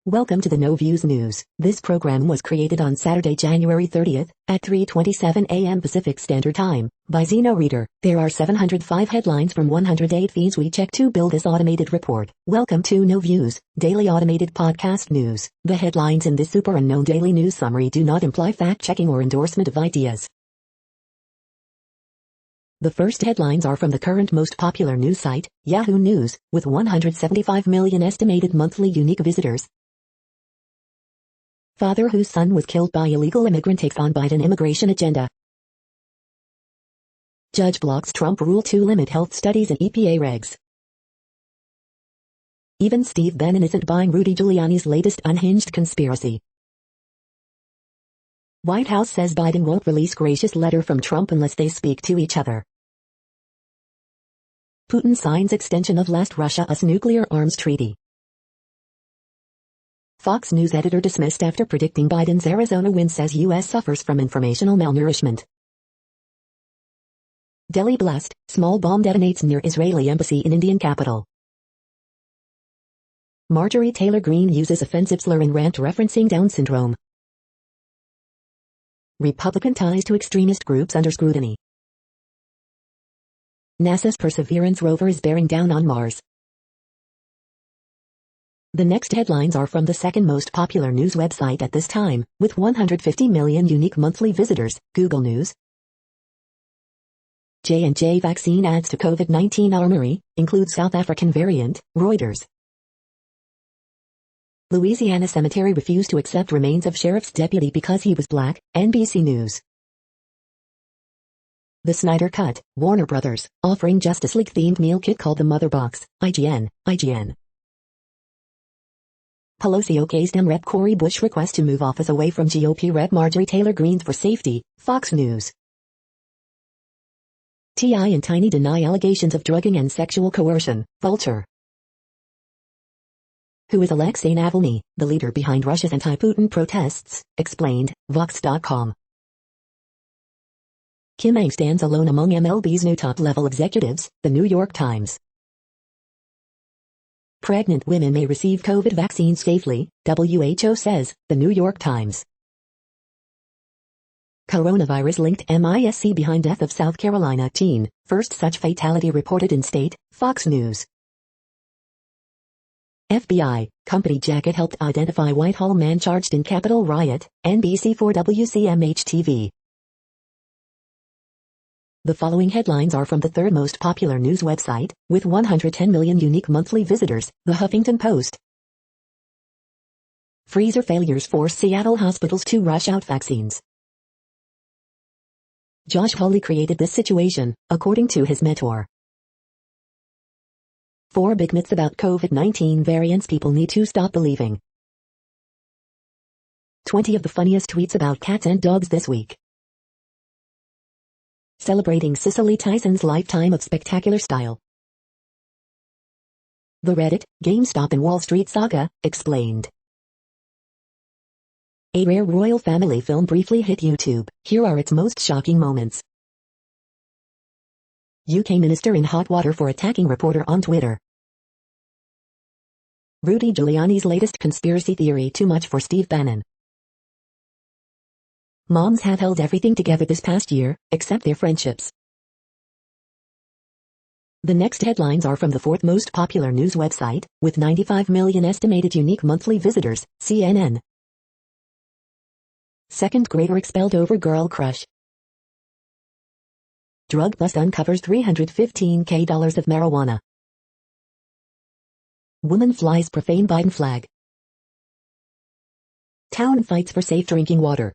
Welcome to the No Views News. This program was created on Saturday, January 30th, at 3:27 a.m. Pacific Standard Time, by Zeno Reader. There are 705 headlines from 108 feeds we check to build this automated report. Welcome to No Views, daily automated podcast news. The headlines in this super unknown daily news summary do not imply fact-checking or endorsement of ideas. The first headlines are from the current most popular news site, Yahoo News, with 175 million estimated monthly unique visitors. Father whose son was killed by illegal immigrant takes on Biden immigration agenda. Judge blocks Trump rule to limit health studies and EPA regs. Even Steve Bannon isn't buying Rudy Giuliani's latest unhinged conspiracy. White House says Biden won't release gracious letter from Trump unless they speak to each other. Putin signs extension of last Russia-US nuclear arms treaty. Fox News editor dismissed after predicting Biden's Arizona win says U.S. suffers from informational malnourishment. Delhi blast, small bomb detonates near Israeli embassy in Indian capital. Marjorie Taylor Greene uses offensive slur in rant referencing Down syndrome. Republican ties to extremist groups under scrutiny. NASA's Perseverance rover is bearing down on Mars. The next headlines are from the second most popular news website at this time, with 150 million unique monthly visitors, Google News. J&J vaccine adds to COVID-19 armory, includes South African variant, Reuters. Louisiana cemetery refused to accept remains of sheriff's deputy because he was black, NBC News. The Snyder Cut, Warner Brothers, offering Justice League-themed meal kit called the Mother Box, IGN. Pelosi okays Dem Rep Cori Bush request to move office away from GOP Rep Marjorie Taylor Greene for safety, Fox News. T.I. and Tiny deny allegations of drugging and sexual coercion, Vulture. Who is Alexei Navalny, the leader behind Russia's anti-Putin protests, explained, Vox.com. Kim Ang stands alone among MLB's new top-level executives, The New York Times. Pregnant women may receive COVID vaccine safely, WHO says, The New York Times. Coronavirus-linked MIS behind death of South Carolina teen, first such fatality reported in state, Fox News. FBI, company jacket helped identify Whitehall man charged in Capitol riot, NBC4 WCMH-TV. The following headlines are from the third most popular news website, with 110 million unique monthly visitors, The Huffington Post. Freezer failures force Seattle hospitals to rush out vaccines. Josh Hawley created this situation, according to his mentor. 4 big myths about COVID-19 variants people need to stop believing. 20 of the funniest tweets about cats and dogs this week. Celebrating Cicely Tyson's lifetime of spectacular style. The Reddit, GameStop and Wall Street saga, explained. A rare royal family film briefly hit YouTube. Here are its most shocking moments. UK minister in hot water for attacking reporter on Twitter. Rudy Giuliani's latest conspiracy theory too much for Steve Bannon. Moms have held everything together this past year, except their friendships. The next headlines are from the fourth most popular news website, with 95 million estimated unique monthly visitors, CNN. Second grader expelled over girl crush. Drug bust uncovers $315K of marijuana. Woman flies profane Biden flag. Town fights for safe drinking water.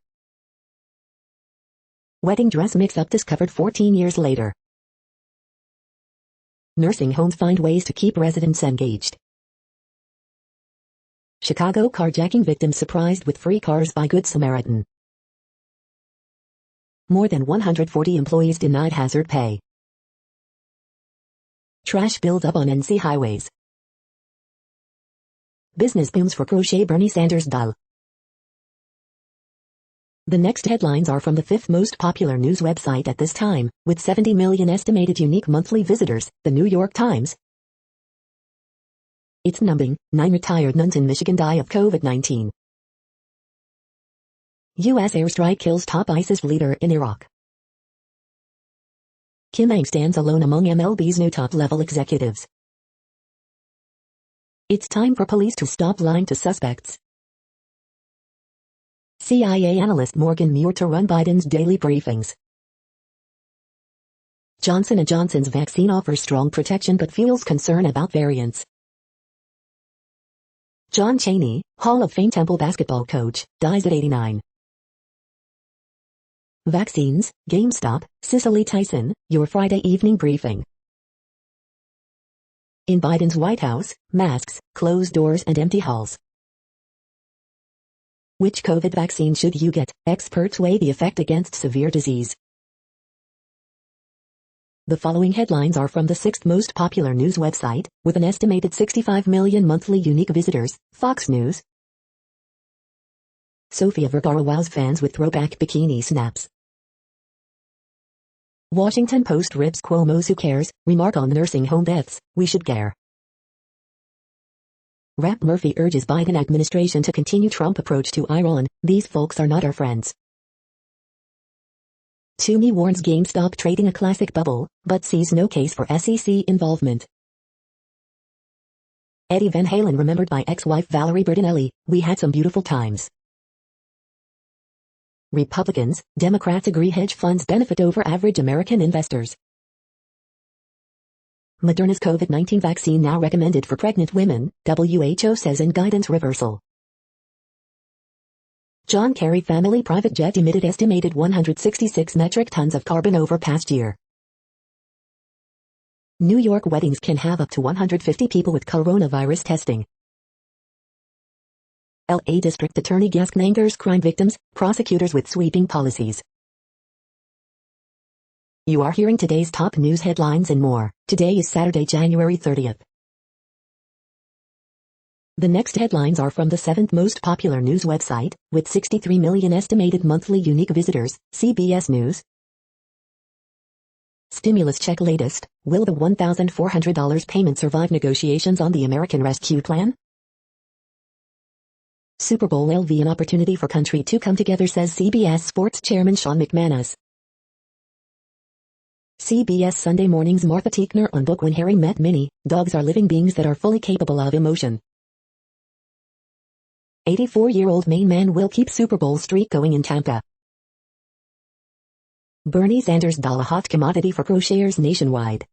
Wedding dress mix-up discovered 14 years later. Nursing homes find ways to keep residents engaged. Chicago carjacking victims surprised with free cars by Good Samaritan. More than 140 employees denied hazard pay. Trash builds up on NC highways. Business booms for crochet Bernie Sanders doll. The next headlines are from the fifth most popular news website at this time, with 70 million estimated unique monthly visitors, The New York Times. It's numbing. 9 retired nuns in Michigan die of COVID-19. U.S. airstrike kills top ISIS leader in Iraq. Kim Ang stands alone among MLB's new top-level executives. It's time for police to stop lying to suspects. CIA analyst Morgan Muir to run Biden's daily briefings. Johnson & Johnson's vaccine offers strong protection but fuels concern about variants. John Chaney, Hall of Fame Temple basketball coach, dies at 89. Vaccines, GameStop, Cicely Tyson, your Friday evening briefing. In Biden's White House, masks, closed doors and empty halls. Which COVID vaccine should you get? Experts weigh the effect against severe disease. The following headlines are from the 6th most popular news website, with an estimated 65 million monthly unique visitors, Fox News. Sofia Vergara wows fans with throwback bikini snaps. Washington Post rips Cuomo's "Who cares" remark on nursing home deaths, "We should care." Rap Murphy urges Biden administration to continue Trump approach to Iran, "These folks are not our friends." Toomey warns GameStop trading a classic bubble, but sees no case for SEC involvement. Eddie Van Halen remembered by ex-wife Valerie Bertinelli, "We had some beautiful times." Republicans, Democrats agree hedge funds benefit over average American investors. Moderna's COVID-19 vaccine now recommended for pregnant women, WHO says in guidance reversal. John Kerry family private jet emitted estimated 166 metric tons of carbon over past year. New York weddings can have up to 150 people with coronavirus testing. LA District Attorney Gaskin angers crime victims, prosecutors with sweeping policies. You are hearing today's top news headlines and more. Today is Saturday, January 30th. The next headlines are from the 7th most popular news website, with 63 million estimated monthly unique visitors, CBS News. Stimulus check latest, will the $1,400 payment survive negotiations on the American Rescue Plan? Super Bowl LV an opportunity for country to come together, says CBS Sports Chairman Sean McManus. CBS Sunday Morning's Martha Teichner on book When Harry Met Minnie, dogs are living beings that are fully capable of emotion. 84-year-old Maine man will keep Super Bowl streak going in Tampa. Bernie Sanders doll a hot commodity for crocheters nationwide.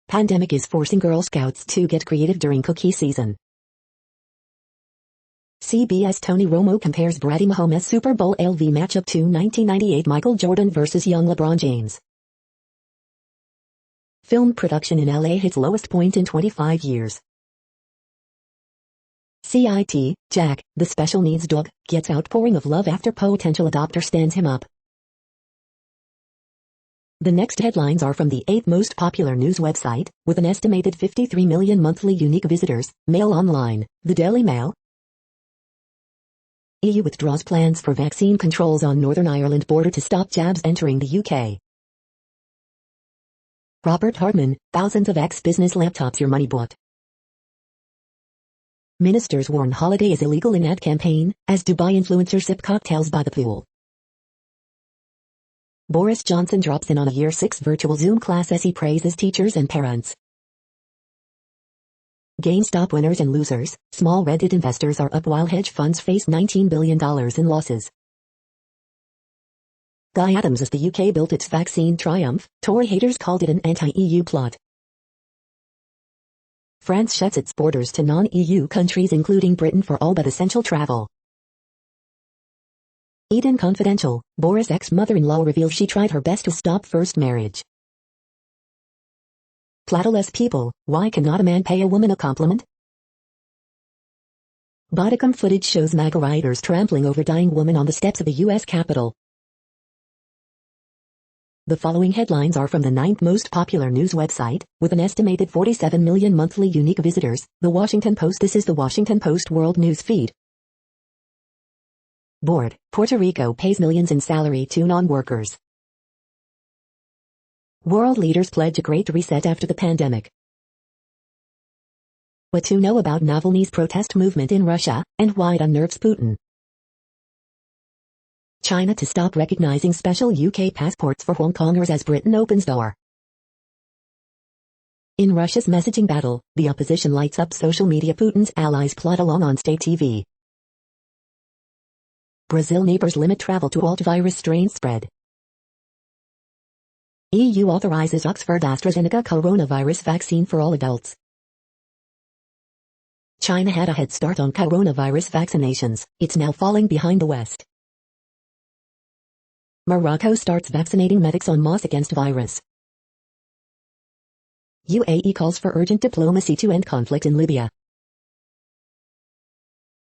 Pandemic is forcing Girl Scouts to get creative during cookie season. CBS Tony Romo compares Brady Mahomes' Super Bowl LV matchup to 1998 Michael Jordan vs. young LeBron James. Film production in LA hits lowest point in 25 years. CIT, Jack, the special needs dog, gets outpouring of love after potential adopter stands him up. The next headlines are from the 8th most popular news website, with an estimated 53 million monthly unique visitors, Mail Online, the Daily Mail. EU withdraws plans for vaccine controls on Northern Ireland border to stop jabs entering the UK. Robert Hardman, thousands of ex-business laptops your money bought. Ministers warn holiday is illegal in ad campaign, as Dubai influencers sip cocktails by the pool. Boris Johnson drops in on a Year 6 virtual Zoom class as he praises teachers and parents. GameStop winners and losers, small Reddit investors are up while hedge funds face $19 billion in losses. Guy Adams as the UK built its vaccine triumph, Tory haters called it an anti-EU plot. France shuts its borders to non-EU countries including Britain for all but essential travel. Eden Confidential, Boris' ex-mother-in-law reveals she tried her best to stop first marriage. Plattoless people, why cannot a man pay a woman a compliment? Bodycam footage shows MAGA rioters trampling over dying woman on the steps of the U.S. Capitol. The following headlines are from the 9th most popular news website, with an estimated 47 million monthly unique visitors, The Washington Post. This is the Washington Post World News Feed. Board, Puerto Rico pays millions in salary to non-workers. World leaders pledge a great reset after the pandemic. What to know about Navalny's protest movement in Russia, and why it unnerves Putin. China to stop recognizing special UK passports for Hong Kongers as Britain opens door. In Russia's messaging battle, the opposition lights up social media. Putin's allies plot along on state TV. Brazil neighbors limit travel to halt virus strain spread. EU authorizes Oxford AstraZeneca coronavirus vaccine for all adults. China had a head start on coronavirus vaccinations, it's now falling behind the West. Morocco starts vaccinating medics en masse against virus. UAE calls for urgent diplomacy to end conflict in Libya.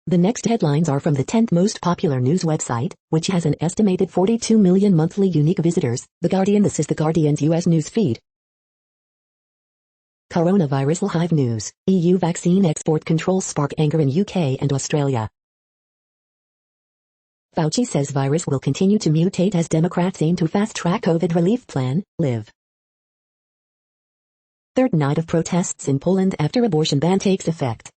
The next headlines are from the 10th most popular news website, which has an estimated 42 million monthly unique visitors, The Guardian. This is The Guardian's US news feed. Coronavirus Live News, EU vaccine export controls spark anger in UK and Australia. Fauci says virus will continue to mutate as Democrats aim to fast-track COVID relief plan, live. Third night of protests in Poland after abortion ban takes effect.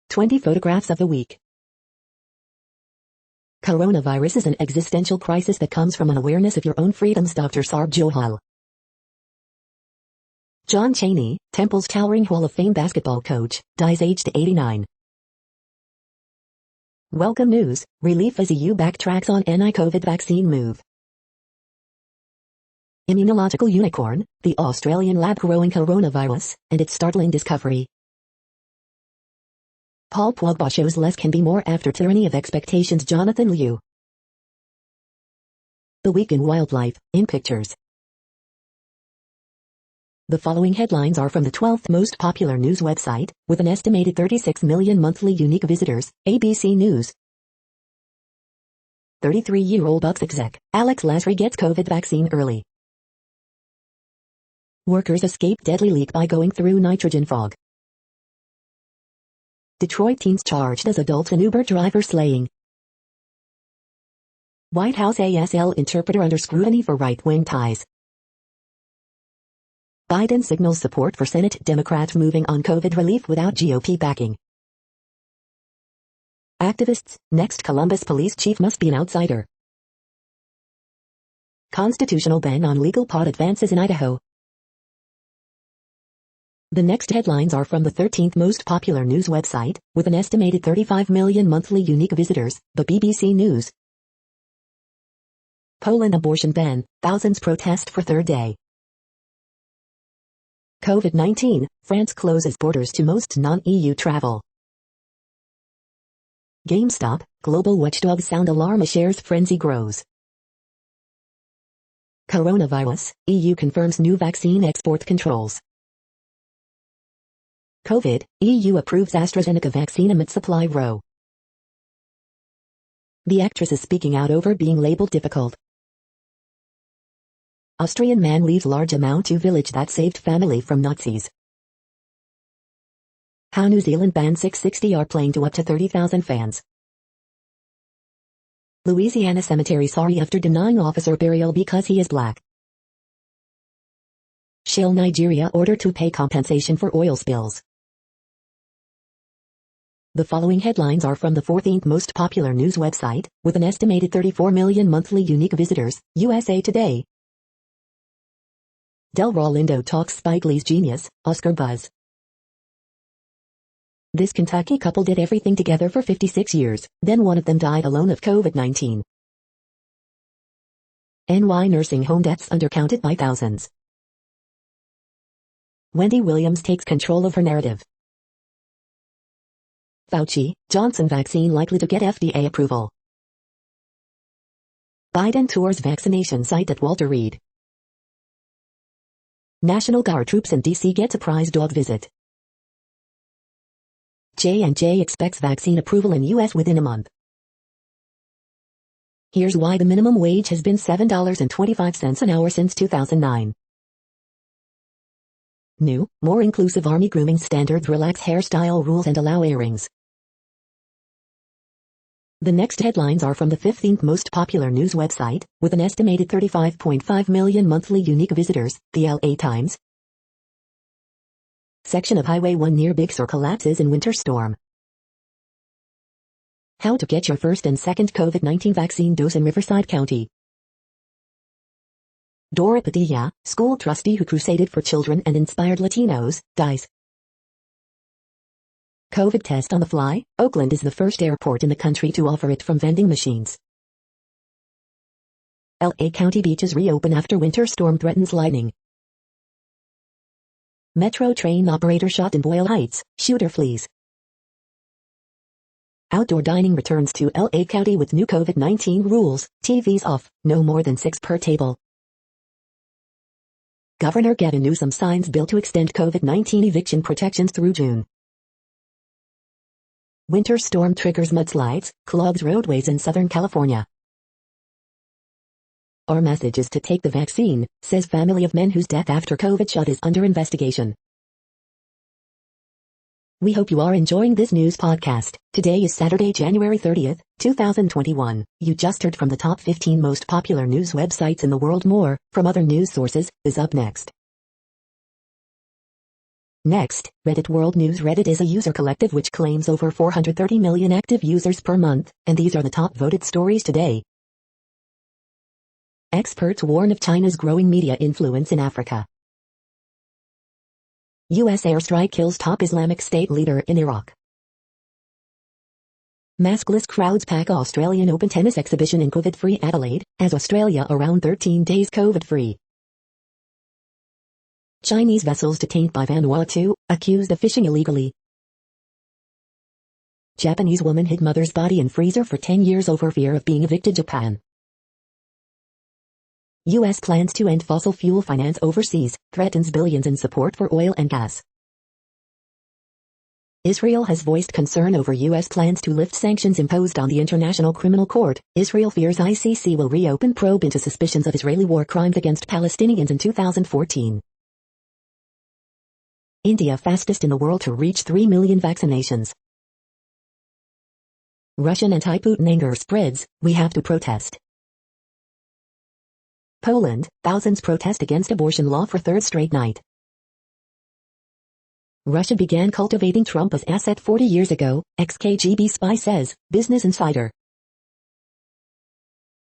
20 photographs of the week. Coronavirus is an existential crisis that comes from an awareness of your own freedoms. Dr. Sarb Johal. John Chaney, Temple's towering Hall of Fame basketball coach, dies aged 89. Welcome news, relief as EU backtracks on anti-COVID vaccine move. Immunological unicorn, the Australian lab growing coronavirus, and its startling discovery. Paul Pogba shows less can be more after tyranny of expectations. Jonathan Liu. The Week in Wildlife, in pictures. The following headlines are from the 12th most popular news website, with an estimated 36 million monthly unique visitors, ABC News. 33-year-old Bucks exec, Alex Lasry gets COVID vaccine early. Workers escape deadly leak by going through nitrogen fog. Detroit teens charged as adults in Uber driver slaying. White House ASL interpreter under scrutiny for right-wing ties. Biden signals support for Senate Democrats moving on COVID relief without GOP backing. Activists, next Columbus police chief must be an outsider. Constitutional ban on legal pot advances in Idaho. The next headlines are from the 13th most popular news website, with an estimated 35 million monthly unique visitors, the BBC News. Poland abortion ban, thousands protest for third day. COVID-19, France closes borders to most non-EU travel. GameStop, global watchdogs sound alarm as shares frenzy grows. Coronavirus, EU confirms new vaccine export controls. COVID, EU approves AstraZeneca vaccine amid supply row. The actress is speaking out over being labeled difficult. Austrian man leaves large amount to village that saved family from Nazis. How New Zealand bans 660 playing to up to 30,000 fans. Louisiana cemetery sorry after denying officer burial because he is black. Shell Nigeria ordered to pay compensation for oil spills. The following headlines are from the 14th most popular news website, with an estimated 34 million monthly unique visitors, USA Today. Delroy Lindo talks Spike Lee's genius, Oscar buzz. This Kentucky couple did everything together for 56 years, then one of them died alone of COVID-19. NY nursing home deaths undercounted by thousands. Wendy Williams takes control of her narrative. Fauci, Johnson vaccine likely to get FDA approval. Biden tours vaccination site at Walter Reed. National Guard troops in D.C. get surprise dog visit. J&J expects vaccine approval in U.S. within a month. Here's why the minimum wage has been $7.25 an hour since 2009. New, more inclusive Army grooming standards relax hairstyle rules and allow earrings. The next headlines are from the 15th most popular news website, with an estimated 35.5 million monthly unique visitors, the LA Times. Section of Highway 1 near Big Sur collapses in winter storm. How to get your first and second COVID-19 vaccine dose in Riverside County. Dora Padilla, school trustee who crusaded for children and inspired Latinos, dies. COVID test on the fly. Oakland is the first airport in the country to offer it from vending machines. LA County beaches reopen after winter storm threatens lightning. Metro train operator shot in Boyle Heights, shooter flees. Outdoor dining returns to LA County with new COVID-19 rules, TVs off, no more than 6 per table. Governor Gavin Newsom signs bill to extend COVID-19 eviction protections through June. Winter storm triggers mudslides, clogs roadways in Southern California. Our message is to take the vaccine, says family of men whose death after COVID shot is under investigation. We hope you are enjoying this news podcast. Today is Saturday, January 30th, 2021. You just heard from the top 15 most popular news websites in the world. More, from other news sources, is up next. Next, Reddit World News. Reddit is a user collective which claims over 430 million active users per month, and these are the top voted stories today. Experts warn of China's growing media influence in Africa. U.S. airstrike kills top Islamic State leader in Iraq. Maskless crowds pack Australian Open tennis exhibition in COVID-free Adelaide, as Australia around 13 days COVID-free. Chinese vessels detained by Vanuatu, accused of fishing illegally. Japanese woman hid mother's body in freezer for 10 years over fear of being evicted. Japan. U.S. plans to end fossil fuel finance overseas, threatens billions in support for oil and gas. Israel has voiced concern over U.S. plans to lift sanctions imposed on the International Criminal Court. Israel fears ICC will reopen probe into suspicions of Israeli war crimes against Palestinians in 2014. India fastest in the world to reach 3 million vaccinations. Russian anti-Putin anger spreads, we have to protest. Poland, thousands protest against abortion law for third straight night. Russia began cultivating Trump as asset 40 years ago, ex-KGB spy says, Business Insider.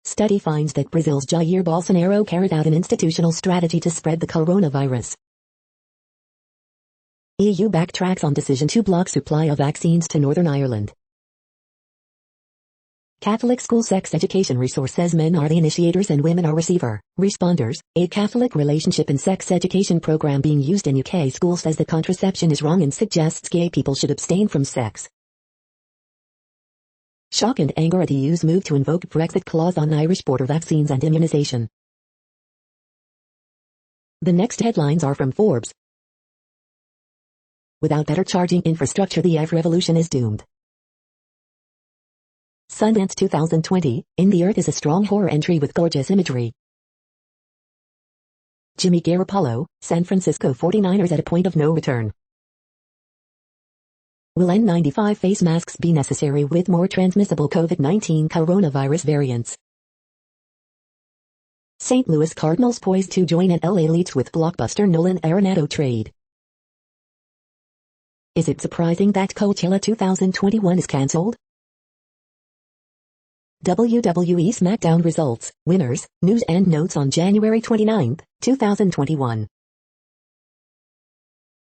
Study finds that Brazil's Jair Bolsonaro carried out an institutional strategy to spread the coronavirus. EU backtracks on decision to block supply of vaccines to Northern Ireland. Catholic school sex education resource says men are the initiators and women are responders. A Catholic relationship and sex education program being used in UK schools says that contraception is wrong and suggests gay people should abstain from sex. Shock and anger at EU's move to invoke Brexit clause on Irish border vaccines and immunization. The next headlines are from Forbes. Without better charging infrastructure, the EV revolution is doomed. Sundance 2020, In the Earth is a strong horror entry with gorgeous imagery. Jimmy Garoppolo, San Francisco 49ers at a point of no return. Will N95 face masks be necessary with more transmissible COVID-19 coronavirus variants? St. Louis Cardinals poised to join an LA Leafs with blockbuster Nolan Arenado trade. Is it surprising that Coachella 2021 is cancelled? WWE SmackDown results, winners, news and notes on January 29, 2021.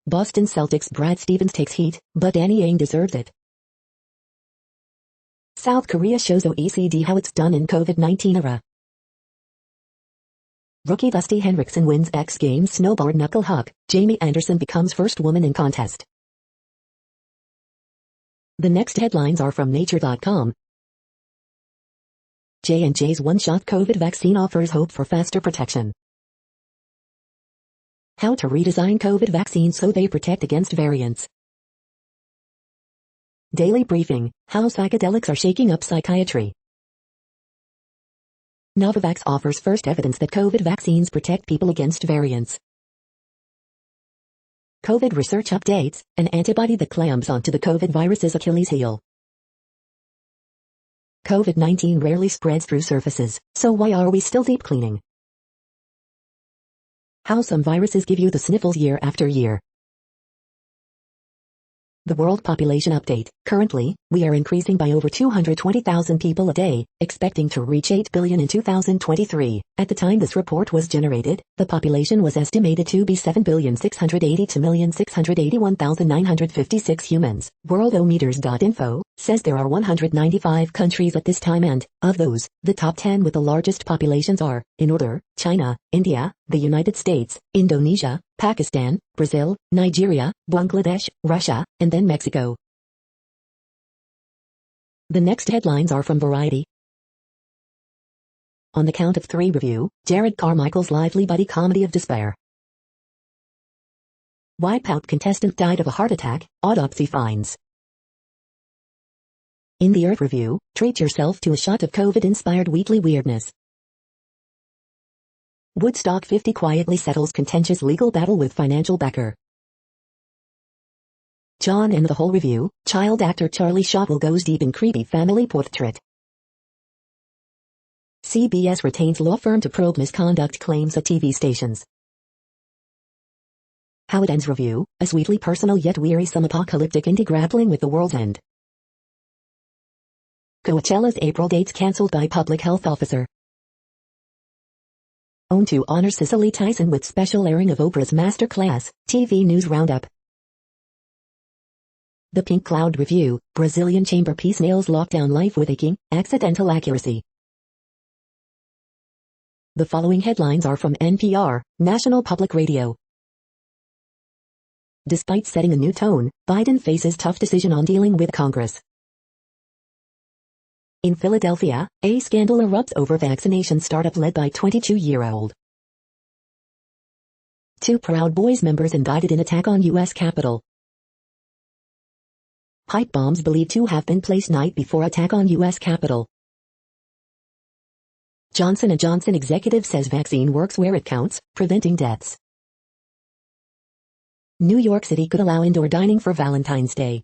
Boston Celtics Brad Stevens takes heat, but Danny Ainge deserved it. South Korea shows OECD how it's done in COVID-19 era. Rookie Dusty Henriksen wins X Games snowboard knuckle hug. Jamie Anderson becomes first woman in contest. The next headlines are from Nature.com. J&J's one-shot COVID vaccine offers hope for faster protection. How to redesign COVID vaccines so they protect against variants. Daily Briefing, how psychedelics are shaking up psychiatry. Novavax offers first evidence that COVID vaccines protect people against variants. COVID research updates, an antibody that clamps onto the COVID virus's Achilles heel. COVID-19 rarely spreads through surfaces, so why are we still deep cleaning? How some viruses give you the sniffles year after year. The World Population Update. Currently, we are increasing by over 220,000 people a day, expecting to reach 8 billion in 2023. At the time this report was generated, the population was estimated to be 7,682,681,956 humans. Worldometers.info says there are 195 countries at this time, and, of those, the top 10 with the largest populations are, in order, China, India, the United States, Indonesia, Pakistan, Brazil, Nigeria, Bangladesh, Russia, and then Mexico. The next headlines are from Variety. On the Count of Three review, Jared Carmichael's lively buddy comedy of despair. Wipeout contestant died of a heart attack, autopsy finds. In the Earth review, treat yourself to a shot of COVID-inspired weekly weirdness. Woodstock 50 quietly settles contentious legal battle with financial backer. John and the Whole review, child actor Charlie Shotwell goes deep in creepy family portrait. CBS retains law firm to probe misconduct claims at TV stations. How It Ends review, a sweetly personal yet wearisome apocalyptic indie grappling with the world's end. Coachella's April dates cancelled by public health officer. OWN to honor Cicely Tyson with special airing of Oprah's Masterclass, TV News Roundup. The Pink Cloud review, Brazilian chamber piece nails lockdown life with aching, accidental accuracy. The following headlines are from NPR, National Public Radio. Despite setting a new tone, Biden faces tough decision on dealing with Congress. In Philadelphia, a scandal erupts over vaccination startup led by 22-year-old. Two Proud Boys members indicted in attack on U.S. Capitol. Pipe bombs believed to have been placed night before attack on U.S. Capitol. Johnson & Johnson executive says vaccine works where it counts, preventing deaths. New York City could allow indoor dining for Valentine's Day.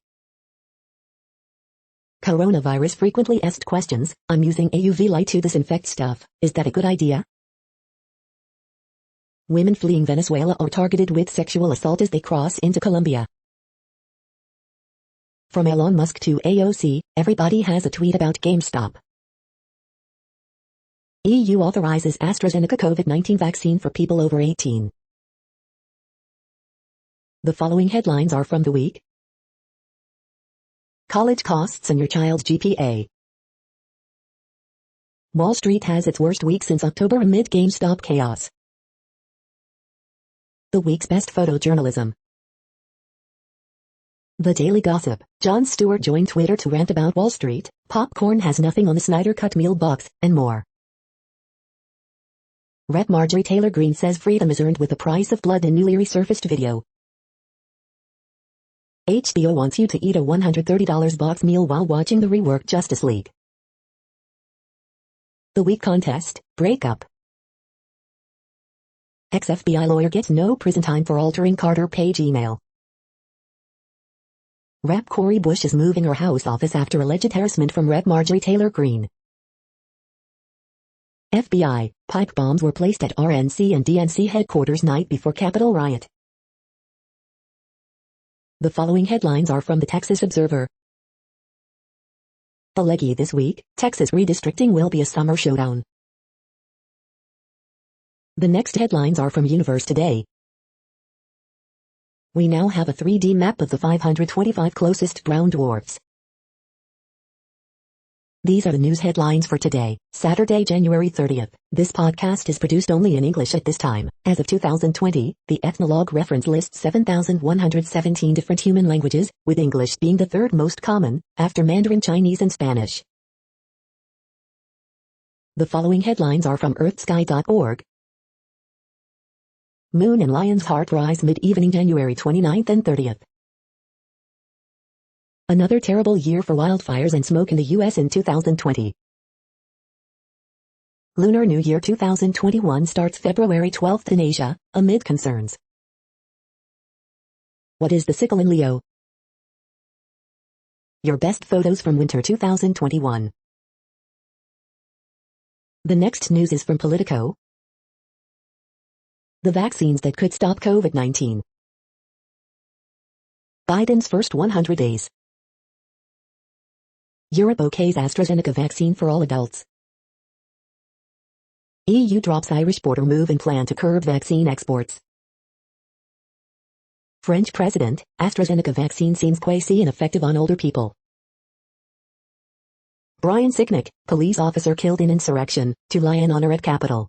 Coronavirus frequently asked questions, I'm using a UV light to disinfect stuff, is that a good idea? Women fleeing Venezuela are targeted with sexual assault as they cross into Colombia. From Elon Musk to AOC, everybody has a tweet about GameStop. EU authorizes AstraZeneca COVID-19 vaccine for people over 18. The following headlines are from The Week. College costs and your child's GPA. Wall Street has its worst week since October amid GameStop chaos. The week's best photojournalism. The Daily Gossip. Jon Stewart joined Twitter to rant about Wall Street, popcorn has nothing on the Snyder Cut meal box, and more. Rep. Marjorie Taylor Greene says freedom is earned with the price of blood in newly resurfaced video. HBO wants you to eat a $130 box meal while watching the reworked Justice League. The Week contest, breakup. Ex-FBI lawyer gets no prison time for altering Carter Page email. Rep. Cori Bush is moving her house office after alleged harassment from Rep. Marjorie Taylor Greene. FBI, pipe bombs were placed at RNC and DNC headquarters night before Capitol riot. The following headlines are from the Texas Observer. The Leggy this week, Texas redistricting will be a summer showdown. The next headlines are from Universe Today. We now have a 3D map of the 525 closest brown dwarfs. These are the news headlines for today, Saturday, January 30th. This podcast is produced only in English at this time. As of 2020, the Ethnologue reference lists 7,117 different human languages, with English being the third most common, after Mandarin Chinese and Spanish. The following headlines are from earthsky.org. Moon and Lion's Heart rise mid-evening January 29th and 30th. Another terrible year for wildfires and smoke in the U.S. in 2020. Lunar New Year 2021 starts February 12th in Asia, amid concerns. What is the sickle in Leo? Your best photos from winter 2021. The next news is from Politico. The vaccines that could stop COVID-19. Biden's first 100 days. Europe okays AstraZeneca vaccine for all adults. EU drops Irish border move and plan to curb vaccine exports. French president, AstraZeneca vaccine seems quasi ineffective on older people. Brian Sicknick, police officer killed in insurrection, to lie in honor at Capitol.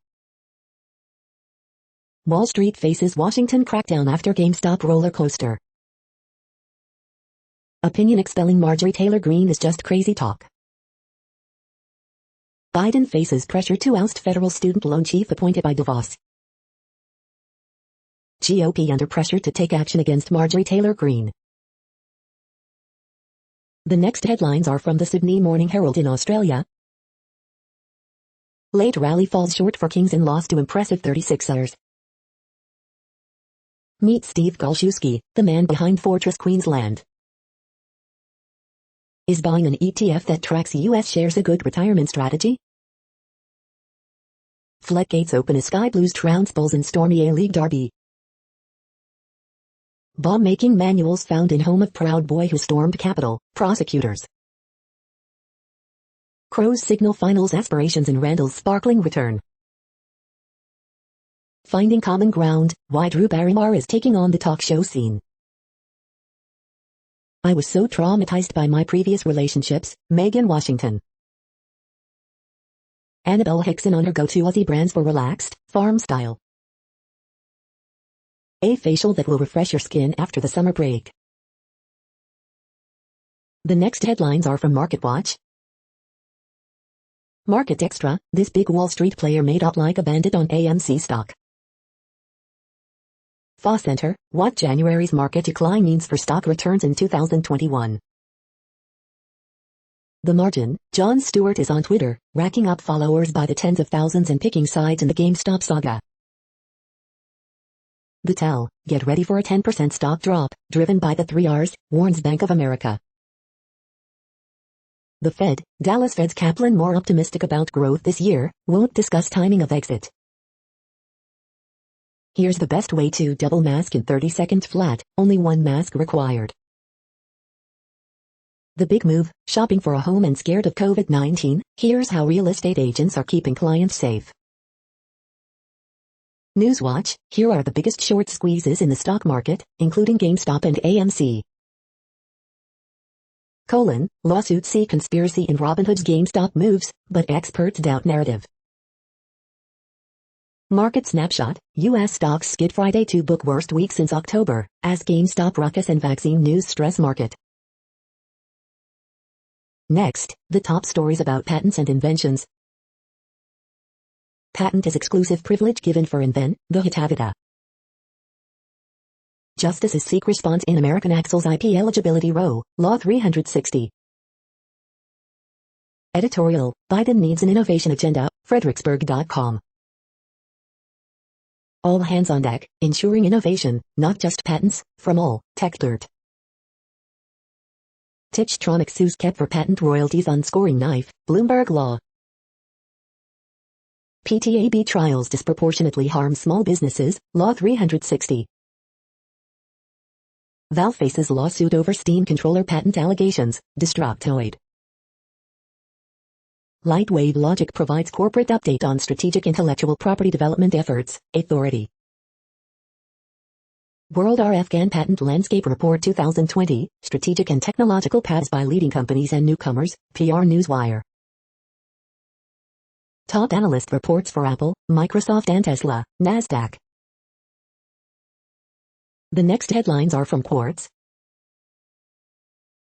Wall Street faces Washington crackdown after GameStop roller coaster. Opinion expelling Marjorie Taylor Greene is just crazy talk. Biden faces pressure to oust federal student loan chief appointed by DeVos. GOP under pressure to take action against Marjorie Taylor Greene. The next headlines are from the Sydney Morning Herald in Australia. Late rally falls short for Kings in loss to impressive 36ers. Meet Steve Golszewski, the man behind Fortress Queensland. Is buying an ETF that tracks U.S. shares a good retirement strategy? Floodgates open as Sky Blues trounce Bulls in stormy A-League derby. Bomb-making manuals found in home of Proud Boy who stormed Capitol, prosecutors. Crows signal finals aspirations in Randall's sparkling return. Finding common ground, why Drew Barrymore is taking on the talk show scene. I was so traumatized by my previous relationships, Megan Washington. Annabelle Hickson on her go-to Aussie brands for relaxed, farm style. A facial that will refresh your skin after the summer break. The next headlines are from MarketWatch. Market Extra, this big Wall Street player made out like a bandit on AMC stock. Foss Center, what January's market decline means for stock returns in 2021. The Margin, Jon Stewart is on Twitter, racking up followers by the tens of thousands and picking sides in the GameStop saga. The Tell, get ready for a 10% stock drop, driven by the 3 Rs, warns Bank of America. The Fed, Dallas Fed's Kaplan more optimistic about growth this year, won't discuss timing of exit. Here's the best way to double mask in 30 seconds flat, only one mask required. The big move, shopping for a home and scared of COVID-19, here's how real estate agents are keeping clients safe. Newswatch, here are the biggest short squeezes in the stock market, including GameStop and AMC. Lawsuits see conspiracy in Robinhood's GameStop moves, but experts doubt narrative. Market Snapshot, U.S. stocks skid Friday to book worst week since October, as GameStop ruckus and vaccine news stress market. Next, the top stories about patents and inventions. Patent is exclusive privilege given for invent, the Hitavida. Justices seek response in American Axle's IP eligibility row, Law 360. Editorial, Biden needs an innovation agenda, Fredericksburg.com. All hands on deck, ensuring innovation, not just patents, from all, Tech Dirt. Tiptronic sues kept for patent royalties on scoring knife, Bloomberg Law. PTAB trials disproportionately harm small businesses, Law 360. Valve faces lawsuit over Steam controller patent allegations, Destructoid. Lightwave Logic provides corporate update on strategic intellectual property development efforts, Authority. World Afghan Patent Landscape Report 2020, Strategic and Technological Paths by Leading Companies and Newcomers, PR Newswire. Top analyst reports for Apple, Microsoft and Tesla, Nasdaq. The next headlines are from Quartz.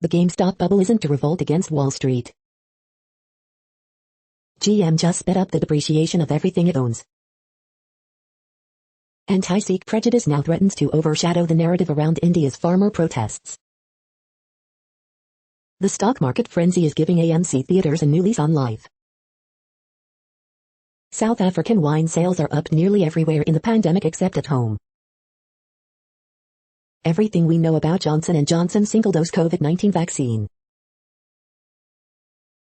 The GameStop bubble isn't a revolt against Wall Street. GM just sped up the depreciation of everything it owns. Anti-Sikh prejudice now threatens to overshadow the narrative around India's farmer protests. The stock market frenzy is giving AMC theaters a new lease on life. South African wine sales are up nearly everywhere in the pandemic except at home. Everything we know about Johnson & Johnson single-dose COVID-19 vaccine.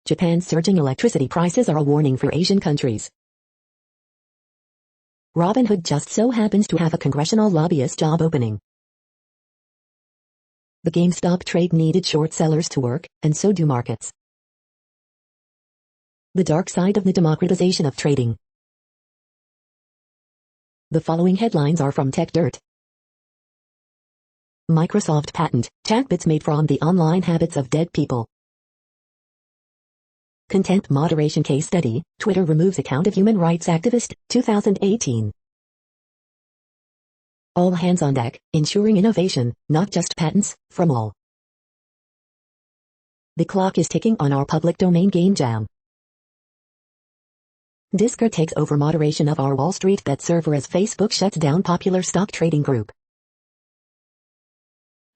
Japan's surging electricity prices are a warning for Asian countries. Robinhood just so happens to have a congressional lobbyist job opening. The GameStop trade needed short sellers to work, and so do markets. The dark side of the democratization of trading. The following headlines are from TechDirt. Microsoft patent, chatbots made from the online habits of dead people. Content moderation case study, Twitter removes account of human rights activist, 2018. All hands on deck, ensuring innovation, not just patents, from all. The clock is ticking on our public domain game jam. Discord takes over moderation of our Wall Street bet server as Facebook shuts down popular stock trading group.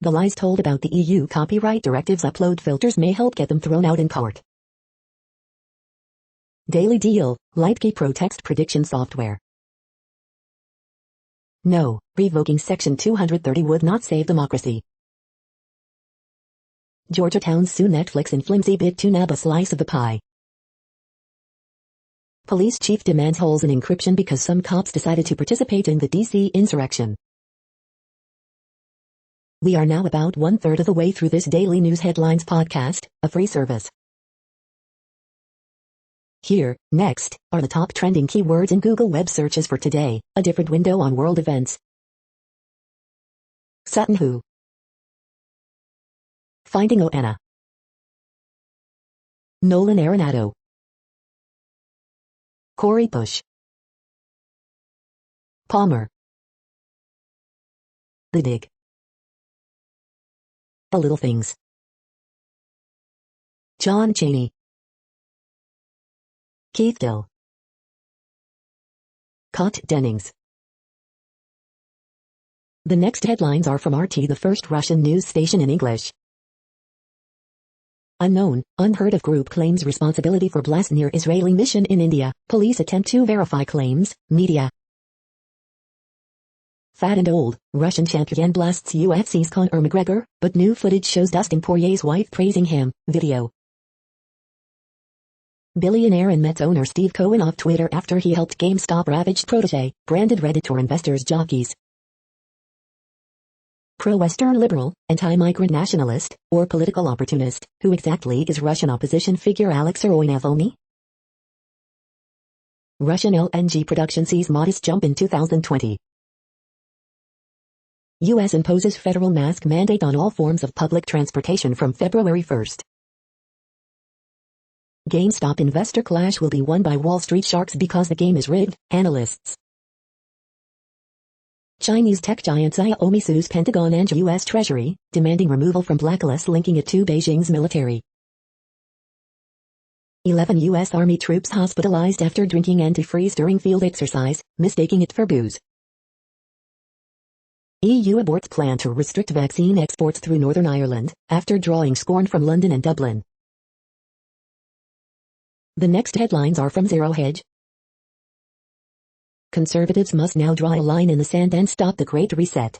The lies told about the EU copyright directive's upload filters may help get them thrown out in court. Daily Deal, LightKey Pro text prediction software. No, revoking Section 230 would not save democracy. Georgia towns sue Netflix in flimsy bid to nab a slice of the pie. Police chief demands holes in encryption because some cops decided to participate in the DC insurrection. We are now about 1/3 of the way through this daily news headlines podcast, a free service. Here, next, are the top trending keywords in Google web searches for today, a different window on world events. Sutton Hoo. Finding Oana. Nolan Arenado. Corey Bush. Palmer. The Dig. The Little Things. John Cheney. Keith Dill. Cott Dennings. The next headlines are from RT, the first Russian news station in English. Unknown, unheard of group claims responsibility for blast near Israeli mission in India. Police attempt to verify claims, media. Fat and old, Russian champion blasts UFC's Conor McGregor, but new footage shows Dustin Poirier's wife praising him. Video. Billionaire and Mets owner Steve Cohen off Twitter after he helped GameStop ravaged protege, branded Redditor investors jockeys. Pro-Western liberal, anti-migrant nationalist, or political opportunist, who exactly is Russian opposition figure Alexei Navalny? Russian LNG production sees modest jump in 2020. U.S. imposes federal mask mandate on all forms of public transportation from February 1st. GameStop investor clash will be won by Wall Street sharks because the game is rigged, analysts. Chinese tech giant Xiaomi sues Pentagon and U.S. Treasury, demanding removal from blacklist linking it to Beijing's military. 11 U.S. Army troops hospitalized after drinking antifreeze during field exercise, mistaking it for booze. EU aborts plan to restrict vaccine exports through Northern Ireland, after drawing scorn from London and Dublin. The next headlines are from Zero Hedge. Conservatives must now draw a line in the sand and stop the Great Reset.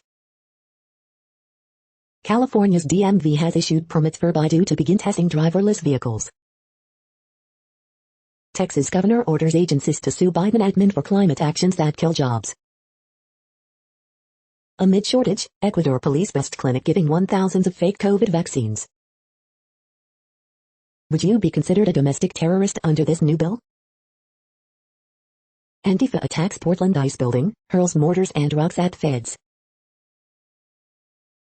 California's DMV has issued permits for Baidu to begin testing driverless vehicles. Texas governor orders agencies to sue Biden admin for climate actions that kill jobs. Amid shortage, Ecuador police bust clinic giving 1,000s of fake COVID vaccines. Would you be considered a domestic terrorist under this new bill? Antifa attacks Portland ICE building, hurls mortars and rocks at feds.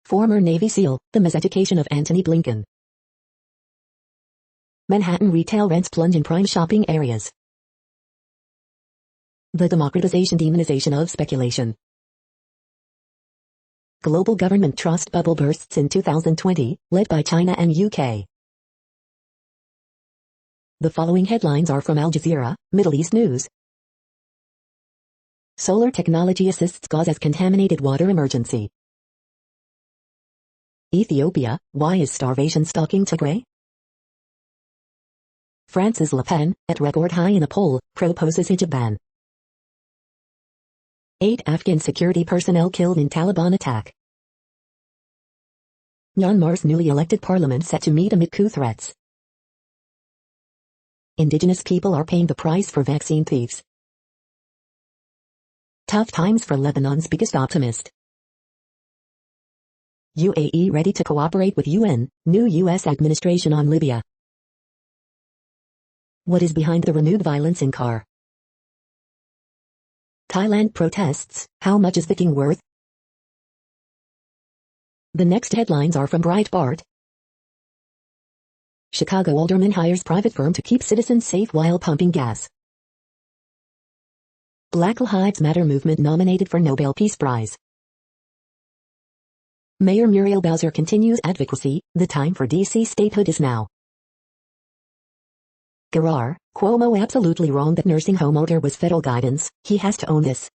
Former Navy SEAL, the miseducation of Antony Blinken. Manhattan retail rents plunge in prime shopping areas. The democratization demonization of speculation. Global government trust bubble bursts in 2020, led by China and UK. The following headlines are from Al Jazeera, Middle East News. Solar technology assists Gaza's contaminated water emergency. Ethiopia, why is starvation stalking Tigray? France's Le Pen, at record high in a poll, proposes hijab ban. 8 Afghan security personnel killed in Taliban attack. Myanmar's newly elected parliament set to meet amid coup threats. Indigenous people are paying the price for vaccine thieves. Tough times for Lebanon's biggest optimist. UAE ready to cooperate with UN, new U.S. administration on Libya. What is behind the renewed violence in Car? Thailand protests, how much is the king worth? The next headlines are from Breitbart. Chicago alderman hires private firm to keep citizens safe while pumping gas. Black Lives Matter movement nominated for Nobel Peace Prize. Mayor Muriel Bowser continues advocacy, the time for DC statehood is now. Garar, Cuomo absolutely wrong that nursing home order was federal guidance, he has to own this.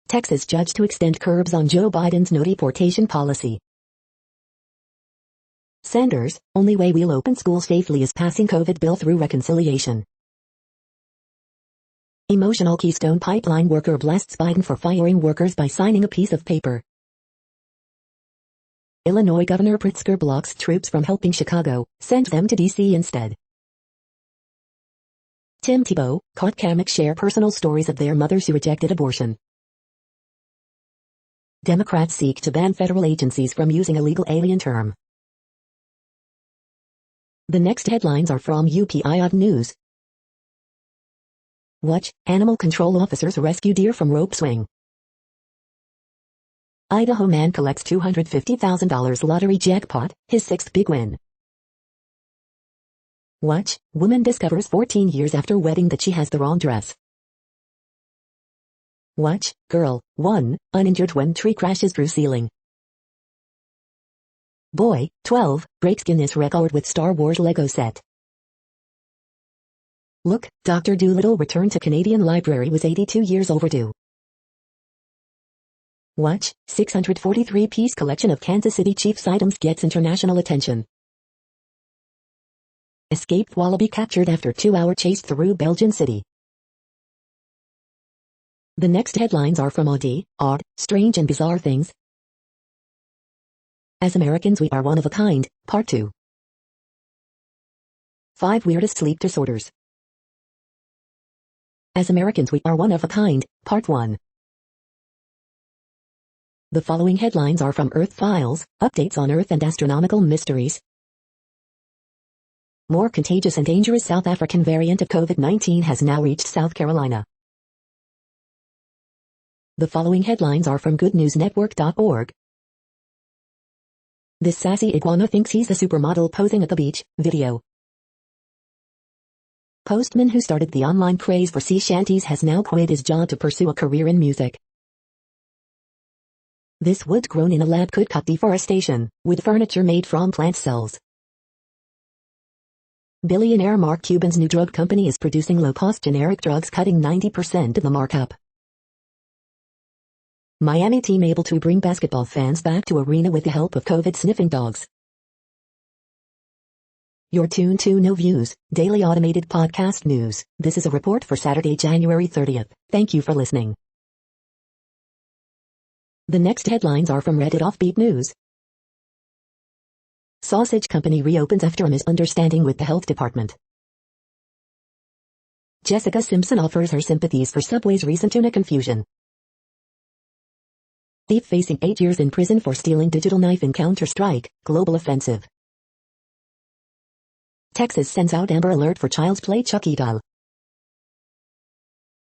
Texas judge to extend curbs on Joe Biden's no deportation policy. Sanders, only way we'll open schools safely is passing COVID bill through reconciliation. Emotional Keystone Pipeline worker blasts Biden for firing workers by signing a piece of paper. Illinois Governor Pritzker blocks troops from helping Chicago, sends them to D.C. instead. Tim Tebow, caught Kamek share personal stories of their mothers who rejected abortion. Democrats seek to ban federal agencies from using illegal alien term. The next headlines are from UPI News. Watch, animal control officers rescue deer from rope swing. Idaho man collects $250,000 lottery jackpot, his sixth big win. Watch, woman discovers 14 years after wedding that she has the wrong dress. Watch, girl, 1, uninjured when tree crashes through ceiling. Boy, 12, breaks Guinness record with Star Wars Lego set. Look, Dr. Dolittle return to Canadian Library was 82 years overdue. Watch, 643-piece collection of Kansas City Chiefs items gets international attention. Escaped wallaby captured after 2-hour chase through Belgian city. The next headlines are from Odd, Strange and Bizarre Things. As Americans we are one of a kind, Part 2. 5 weirdest sleep disorders. As Americans we are one of a kind, Part 1. The following headlines are from Earth Files, updates on Earth and astronomical mysteries. More contagious and dangerous South African variant of COVID-19 has now reached South Carolina. The following headlines are from goodnewsnetwork.org. This sassy iguana thinks he's a supermodel posing at the beach, video. Postman who started the online craze for sea shanties has now quit his job to pursue a career in music. This wood grown in a lab could cut deforestation, with furniture made from plant cells. Billionaire Mark Cuban's new drug company is producing low-cost generic drugs cutting 90% of the markup. Miami team able to bring basketball fans back to arena with the help of COVID-sniffing dogs. You're tuned to No Views, daily automated podcast news. This is a report for Saturday, January 30th. Thank you for listening. The next headlines are from Reddit Offbeat News. Sausage company reopens after a misunderstanding with the health department. Jessica Simpson offers her sympathies for Subway's recent tuna confusion. Thief facing 8 years in prison for stealing digital knife in Counter-Strike, global offensive. Texas sends out Amber Alert for Child's Play Chucky doll.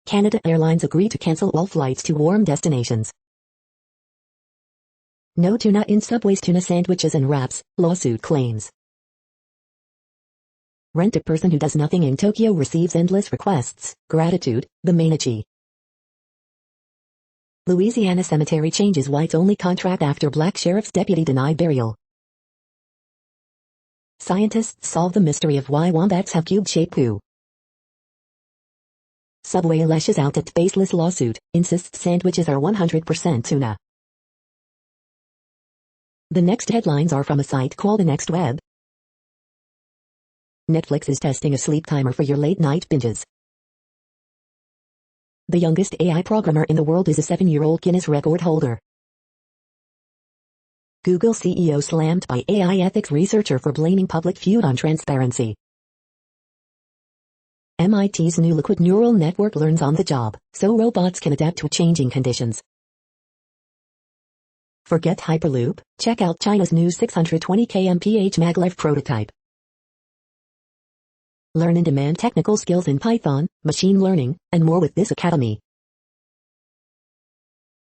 Canada Airlines agree to cancel all flights to warm destinations. No tuna in Subway's tuna sandwiches and wraps, lawsuit claims. Rent a person who does nothing in Tokyo receives endless requests, gratitude, the Mainichi. Louisiana cemetery changes whites-only contract after black sheriff's deputy denied burial. Scientists solve the mystery of why wombats have cube-shaped poo. Subway lashes out at baseless lawsuit, insists sandwiches are 100% tuna. The next headlines are from a site called The Next Web. Netflix is testing a sleep timer for your late-night binges. The youngest AI programmer in the world is a 7-year-old Guinness record holder. Google CEO slammed by AI ethics researcher for blaming public feud on transparency. MIT's new liquid neural network learns on the job, so robots can adapt to changing conditions. Forget Hyperloop, check out China's new 620kmph maglev prototype. Learn and demand technical skills in Python, machine learning, and more with this academy.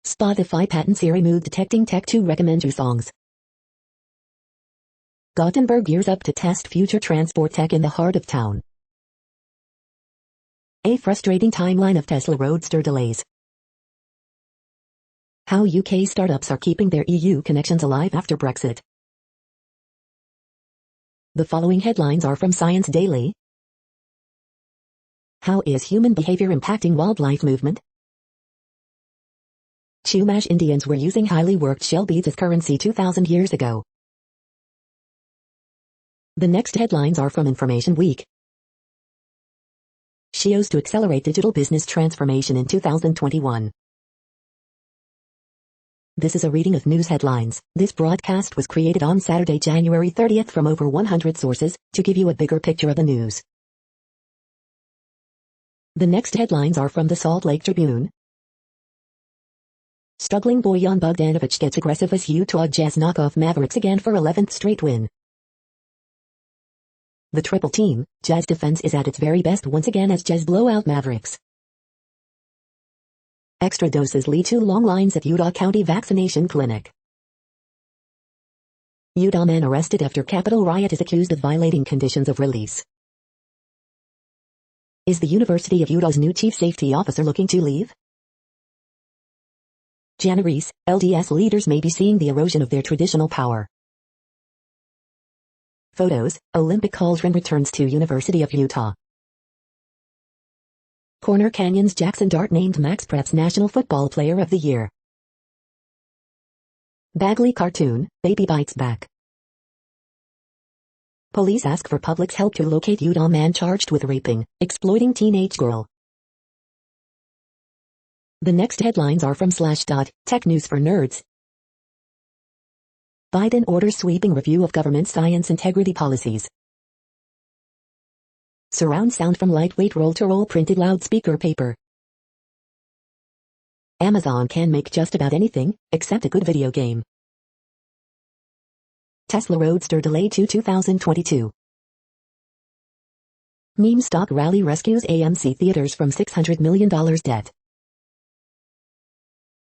Spotify patent Siri mood detecting tech to recommend you songs. Gothenburg gears up to test future transport tech in the heart of town. A frustrating timeline of Tesla Roadster delays. How UK startups are keeping their EU connections alive after Brexit. The following headlines are from Science Daily. How is human behavior impacting wildlife movement? Chumash Indians were using highly worked shell beads as currency 2,000 years ago. The next headlines are from Information Week. SEOs to accelerate digital business transformation in 2021. This is a reading of news headlines. This broadcast was created on Saturday, January 30th from over 100 sources, to give you a bigger picture of the news. The next headlines are from the Salt Lake Tribune. Struggling Bojan Bogdanovic gets aggressive as Utah Jazz knock off Mavericks again for 11th straight win. The triple team, Jazz defense is at its very best once again as Jazz blow out Mavericks. Extra doses lead to long lines at Utah County Vaccination Clinic. Utah man arrested after Capitol riot is accused of violating conditions of release. Is the University of Utah's new chief safety officer looking to leave? Jana Reese, LDS leaders may be seeing the erosion of their traditional power. Photos, Olympic cauldron returns to University of Utah. Corner Canyon's Jackson Dart named Max Preps National Football Player of the Year. Bagley cartoon, Baby Bites Back. Police ask for public's help to locate Utah man charged with raping, exploiting teenage girl. The next headlines are from Slashdot, Tech News for Nerds. Biden orders sweeping review of government science integrity policies. Surround sound from lightweight roll-to-roll printed loudspeaker paper. Amazon can make just about anything, except a good video game. Tesla Roadster delayed to 2022. Meme stock rally rescues AMC theaters from $600 million debt.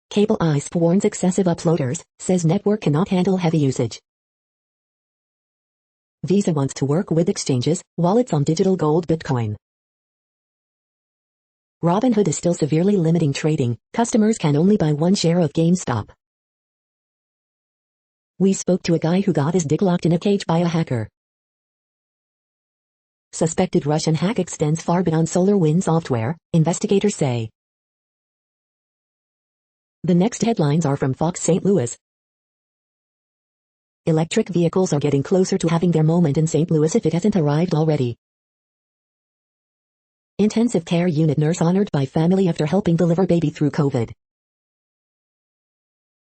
Cable ISP warns excessive uploaders, says network cannot handle heavy usage. Visa wants to work with exchanges, wallets on digital gold Bitcoin. Robinhood is still severely limiting trading, customers can only buy one share of GameStop. We spoke to a guy who got his dick locked in a cage by a hacker. Suspected Russian hack extends far beyond SolarWinds software, investigators say. The next headlines are from Fox St. Louis. Electric vehicles are getting closer to having their moment in St. Louis if it hasn't arrived already. Intensive care unit nurse honored by family after helping deliver baby through COVID.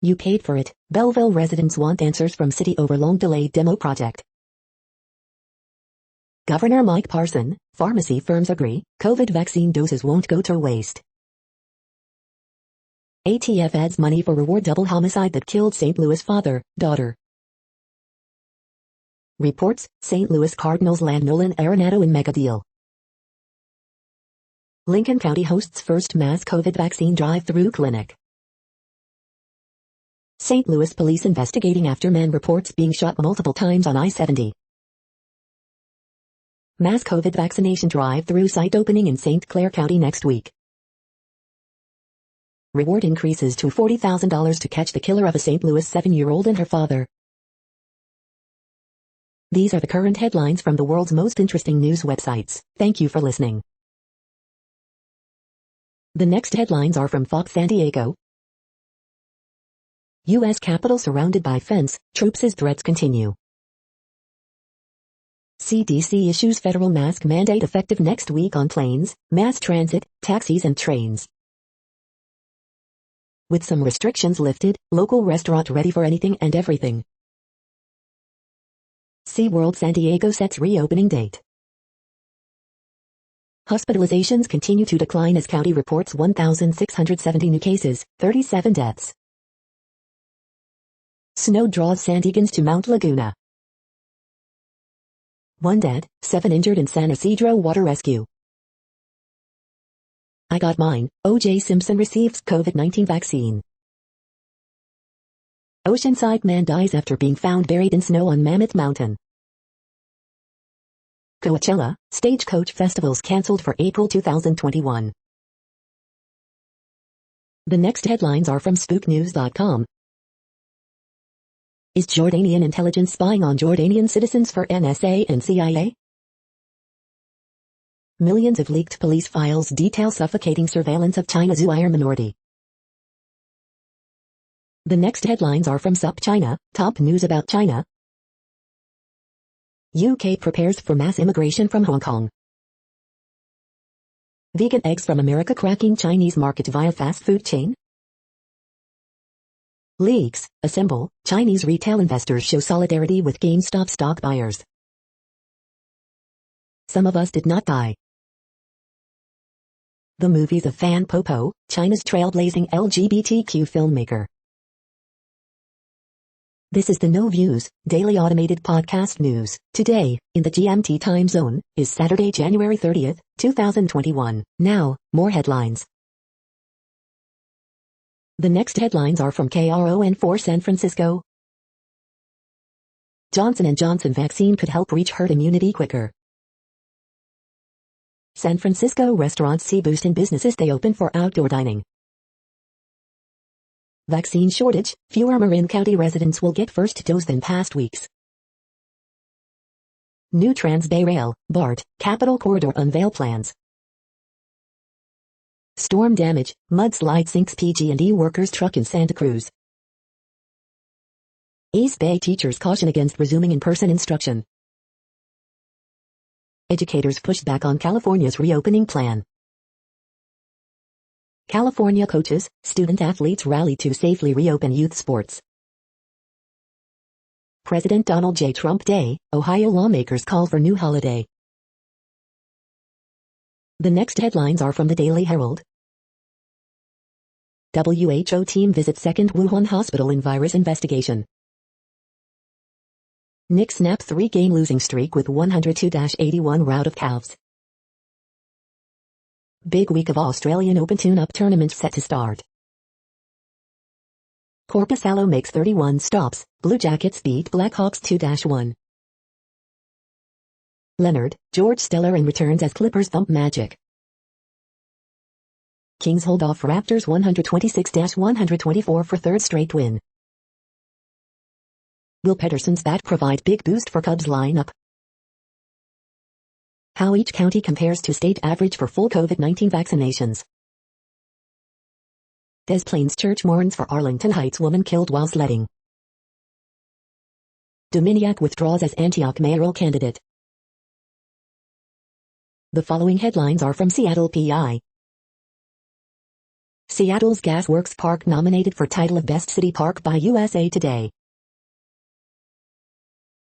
You paid for it. Belleville residents want answers from city over long delayed demo project. Governor Mike Parson, pharmacy firms agree, COVID vaccine doses won't go to waste. ATF adds money for reward double homicide that killed St. Louis father, daughter. Reports, St. Louis Cardinals land Nolan Arenado in mega deal. Lincoln County hosts first mass COVID vaccine drive-through clinic. St. Louis police investigating after man reports being shot multiple times on I-70. Mass COVID vaccination drive-through site opening in St. Clair County next week. Reward increases to $40,000 to catch the killer of a St. Louis 7-year-old and her father. These are the current headlines from the world's most interesting news websites. Thank you for listening. The next headlines are from Fox San Diego. U.S. Capitol surrounded by fence, troops as threats continue. CDC issues federal mask mandate effective next week on planes, mass transit, taxis and trains. With some restrictions lifted, local restaurant ready for anything and everything. SeaWorld San Diego sets reopening date. Hospitalizations continue to decline as county reports 1,670 new cases, 37 deaths. Snow draws Sandigans to Mount Laguna. 1 dead, 7 injured in San Isidro water rescue. I got mine. O.J. Simpson receives COVID-19 vaccine. Oceanside man dies after being found buried in snow on Mammoth Mountain. Coachella, Stagecoach Festivals cancelled for April 2021. The next headlines are from spooknews.com. Is Jordanian intelligence spying on Jordanian citizens for NSA and CIA? Millions of leaked police files detail suffocating surveillance of China's Uyghur minority. The next headlines are from SupChina, top news about China. UK prepares for mass immigration from Hong Kong. Vegan eggs from America cracking Chinese market via fast food chain. Leaks, assemble, Chinese retail investors show solidarity with GameStop stock buyers. Some of us did not die. The movies of Fan Popo, China's trailblazing LGBTQ filmmaker. This is the No Views, daily automated podcast news. Today, in the GMT time zone, is Saturday, January 30th, 2021. Now, more headlines. The next headlines are from KRON4 San Francisco. Johnson & Johnson vaccine could help reach herd immunity quicker. San Francisco restaurants see boost in business as they open for outdoor dining. Vaccine shortage, fewer Marin County residents will get first dose than past weeks. New Trans-Bay Rail, BART, Capital Corridor unveil plans. Storm damage, mudslide sinks PG&E workers' truck in Santa Cruz. East Bay teachers caution against resuming in-person instruction. Educators push back on California's reopening plan. California coaches, student-athletes rally to safely reopen youth sports. President Donald J. Trump Day, Ohio lawmakers call for new holiday. The next headlines are from the Daily Herald. WHO team visits second Wuhan hospital in virus investigation. Knicks snap 3-game losing streak with 102-81 rout of Cavs. Big week of Australian Open tune-up tournaments set to start. Korpisalo makes 31 stops, Blue Jackets beat Blackhawks 2-1. Leonard, George Stellering returns as Clippers thump Magic. Kings hold off Raptors 126-124 for third straight win. Will Pedersen's bat provide big boost for Cubs lineup? How each county compares to state average for full COVID-19 vaccinations. Des Plaines Church mourns for Arlington Heights woman killed while sledding. Dominiak withdraws as Antioch mayoral candidate. The following headlines are from Seattle PI. Seattle's Gas Works Park nominated for title of Best City Park by USA Today.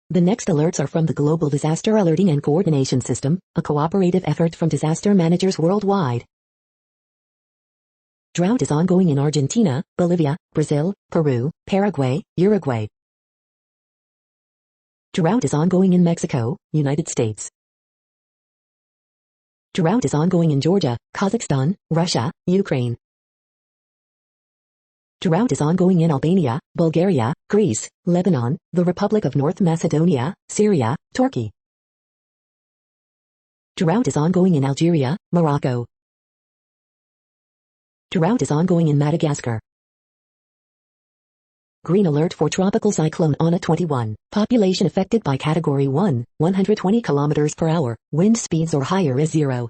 The next alerts are from the Global Disaster Alerting and Coordination System, a cooperative effort from disaster managers worldwide. Drought is ongoing in Argentina, Bolivia, Brazil, Peru, Paraguay, Uruguay. Drought is ongoing in Mexico, United States. Drought is ongoing in Georgia, Kazakhstan, Russia, Ukraine. Drought is ongoing in Albania, Bulgaria, Greece, Lebanon, the Republic of North Macedonia, Syria, Turkey. Drought is ongoing in Algeria, Morocco. Drought is ongoing in Madagascar. Green alert for tropical cyclone Ana 21. Population affected by Category 1, 120 km per hour, wind speeds or higher is 0.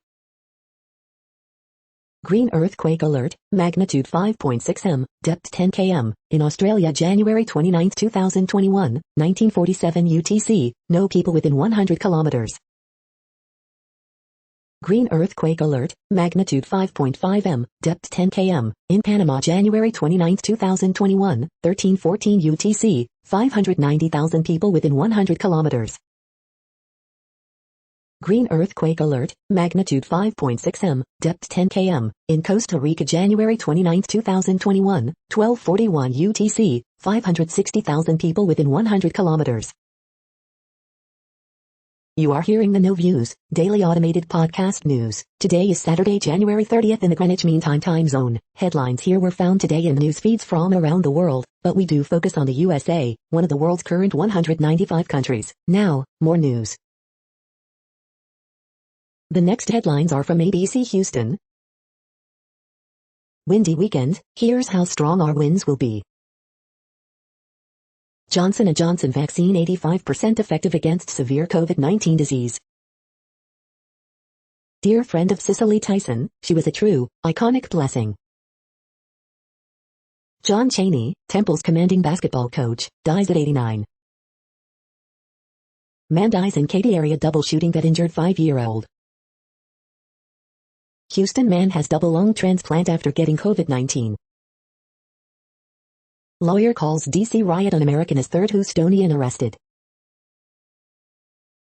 Green earthquake alert, magnitude 5.6 m, depth 10 km, in Australia January 29, 2021, 1947 UTC, no people within 100 kilometers. Green earthquake alert, magnitude 5.5 m, depth 10 km, in Panama January 29, 2021, 1314 UTC, 590,000 people within 100 kilometers. Green earthquake alert, magnitude 5.6 m, depth 10 km, in Costa Rica January 29, 2021, 12:41 UTC, 560,000 people within 100 kilometers. You are hearing the No Views, daily automated podcast news. Today is Saturday, January 30th in the Greenwich Mean Time zone. Headlines here were found today in news feeds from around the world, but we do focus on the USA, one of the world's current 195 countries. Now, more news. The next headlines are from ABC Houston. Windy weekend, here's how strong our winds will be. Johnson & Johnson vaccine 85% effective against severe COVID-19 disease. Dear friend of Cicely Tyson, she was a true, iconic blessing. John Chaney, Temple's commanding basketball coach, dies at 89. Man dies in Katy area double shooting that injured 5-year-old. Houston man has double lung transplant after getting COVID-19. Lawyer calls DC riot on American as third Houstonian arrested.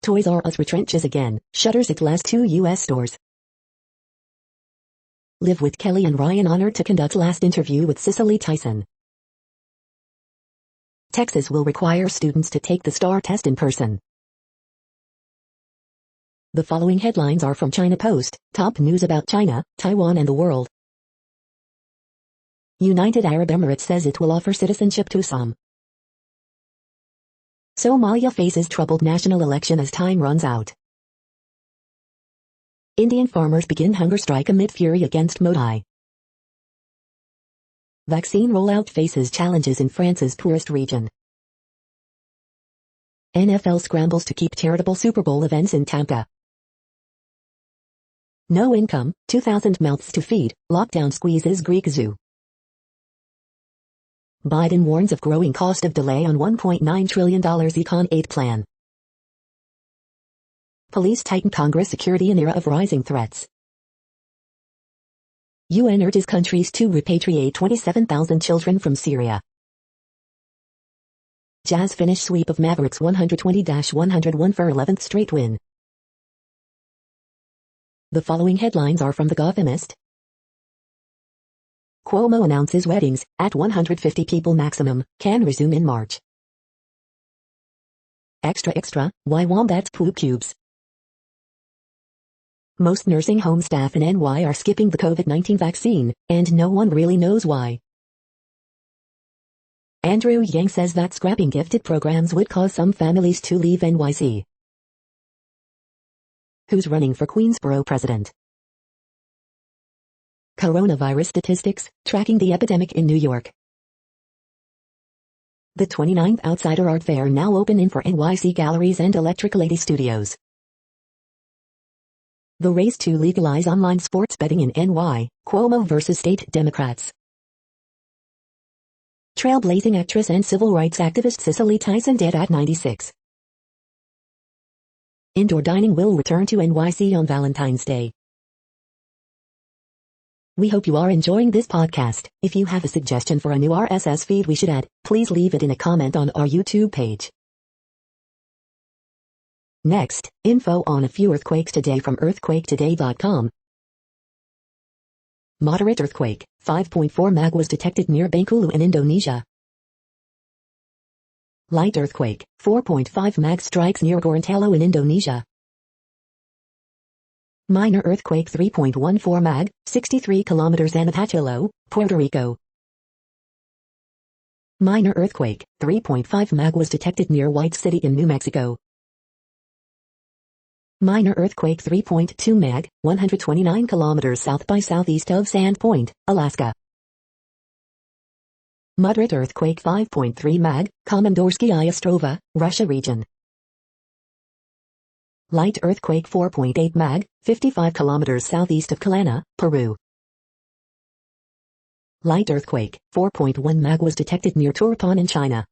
Toys R Us retrenches again, shutters its last 2 U.S. stores. Live with Kelly and Ryan honored to conduct last interview with Cicely Tyson. Texas will require students to take the STAR test in person. The following headlines are from China Post, top news about China, Taiwan and the world. United Arab Emirates says it will offer citizenship to some. Somalia faces troubled national election as time runs out. Indian farmers begin hunger strike amid fury against Modi. Vaccine rollout faces challenges in France's poorest region. NFL scrambles to keep charitable Super Bowl events in Tampa. No income, 2,000 mouths to feed, lockdown squeezes Greek zoo. Biden warns of growing cost of delay on $1.9 trillion econ aid plan. Police tighten Congress security in era of rising threats. UN urges countries to repatriate 27,000 children from Syria. Jazz finish sweep of Mavericks 120-101 for 11th straight win. The following headlines are from The Gothamist. Cuomo announces weddings, at 150 people maximum, can resume in March. Extra, why wombats poop cubes? Most nursing home staff in NY are skipping the COVID-19 vaccine, and no one really knows why. Andrew Yang says that scrapping gifted programs would cause some families to leave NYC. Who's running for Queensboro president? Coronavirus statistics, tracking the epidemic in New York. The 29th Outsider Art Fair now open in for NYC galleries and Electric Lady Studios. The race to legalize online sports betting in NY, Cuomo versus state Democrats. Trailblazing actress and civil rights activist Cicely Tyson dead at 96. Indoor dining will return to NYC on Valentine's Day. We hope you are enjoying this podcast. If you have a suggestion for a new RSS feed we should add, please leave it in a comment on our YouTube page. Next, info on a few earthquakes today from earthquaketoday.com. Moderate earthquake, 5.4 mag was detected near Bengkulu in Indonesia. Light earthquake, 4.5 mag strikes near Gorontalo in Indonesia. Minor earthquake 3.14 mag, 63 kilometers Anapatilo, Puerto Rico. Minor earthquake, 3.5 mag was detected near White City in New Mexico. Minor earthquake 3.2 mag, 129 kilometers south by southeast of Sandpoint, Alaska. Moderate earthquake 5.3 mag, Komandorskaya Ostrova, Russia region. Light earthquake 4.8 mag, 55 kilometers southeast of Calana, Peru. Light earthquake, 4.1 mag was detected near Turpan in China.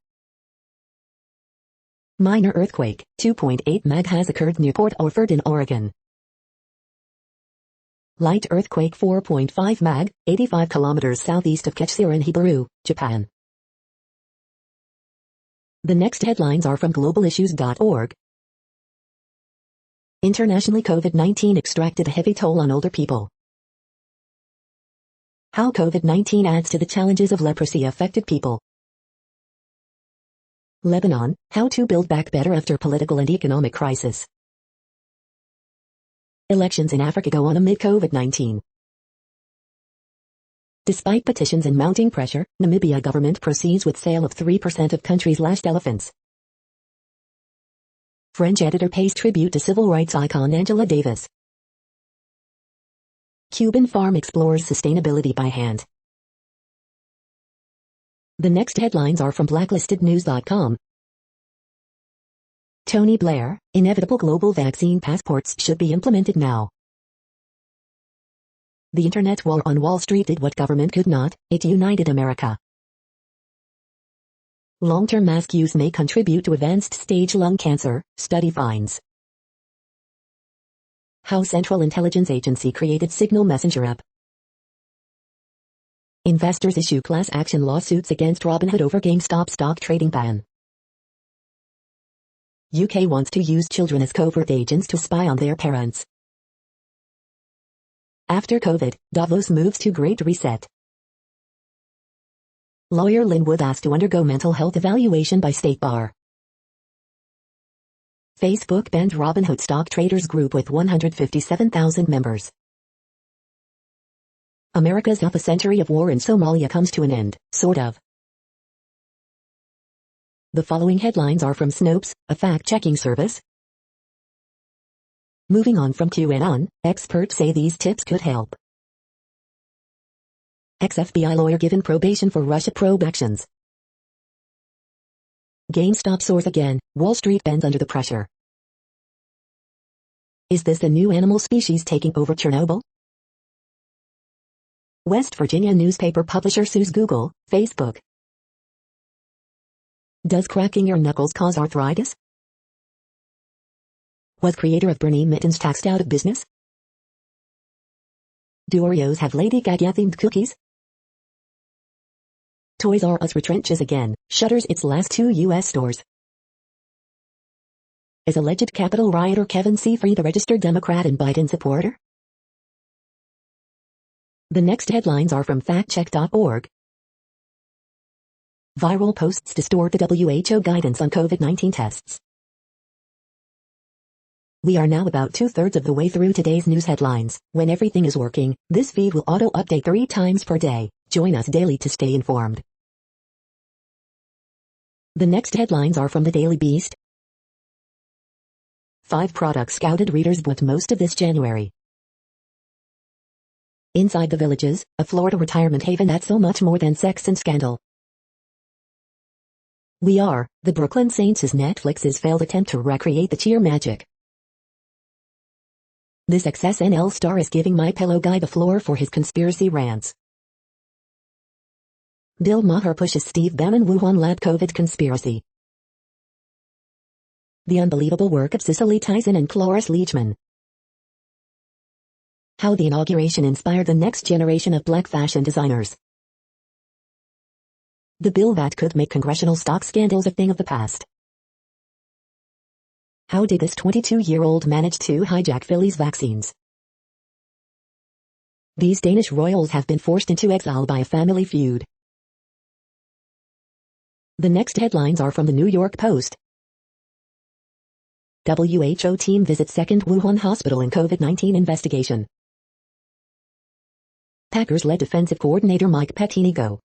Minor earthquake, 2.8 mag has occurred near Port Orford in Oregon. Light earthquake 4.5 mag, 85 kilometers southeast of Ketsura in Hibaru, Japan. The next headlines are from globalissues.org. Internationally, COVID-19 extracted a heavy toll on older people. How COVID-19 adds to the challenges of leprosy-affected people. Lebanon, how to build back better after political and economic crisis. Elections in Africa go on amid COVID-19. Despite petitions and mounting pressure, Namibia government proceeds with sale of 3% of country's last elephants. French editor pays tribute to civil rights icon Angela Davis. Cuban farm explores sustainability by hand. The next headlines are from blacklistednews.com. Tony Blair, inevitable global vaccine passports should be implemented now. The Internet war on Wall Street did what government could not, it united America. Long-term mask use may contribute to advanced stage lung cancer, study finds. How Central Intelligence Agency created Signal Messenger app. Investors issue class action lawsuits against Robinhood over GameStop stock trading ban. UK wants to use children as covert agents to spy on their parents. After COVID, Davos moves to Great Reset. Lawyer Linwood asked to undergo mental health evaluation by State Bar. Facebook banned Robinhood stock traders group with 157,000 members. America's half a century of war in Somalia comes to an end, sort of. The following headlines are from Snopes, a fact-checking service. Moving on from QAnon, experts say these tips could help. Ex-FBI lawyer given probation for Russia probe actions. GameStop soars again, Wall Street bends under the pressure. Is this the new animal species taking over Chernobyl? West Virginia newspaper publisher sues Google, Facebook. Does cracking your knuckles cause arthritis? Was creator of Bernie Mittens taxed out of business? Do Oreos have Lady Gaga-themed cookies? Toys R Us retrenches again, shutters its last 2 U.S. stores. Is alleged Capitol rioter Kevin Seafried a registered Democrat and Biden supporter? The next headlines are from factcheck.org. Viral posts distort the WHO guidance on COVID-19 tests. We are now about 2/3 of the way through today's news headlines. When everything is working, this feed will auto-update 3 times per day. Join us daily to stay informed. The next headlines are from the Daily Beast. 5 products scouted readers bought most of this January. Inside the Villages, a Florida retirement haven that's so much more than sex and scandal. We Are, the Brooklyn Saints is Netflix's failed attempt to recreate the cheer magic. This ex-SNL star is giving My Pillow guy the floor for his conspiracy rants. Bill Maher pushes Steve Bannon Wuhan lab COVID conspiracy. The unbelievable work of Cicely Tyson and Cloris Leachman. How the inauguration inspired the next generation of black fashion designers. The bill that could make congressional stock scandals a thing of the past. How did this 22-year-old manage to hijack Philly's vaccines? These Danish royals have been forced into exile by a family feud. The next headlines are from the New York Post. WHO team visits second Wuhan hospital in COVID-19 investigation. Packers-led defensive coordinator Mike Pettine go.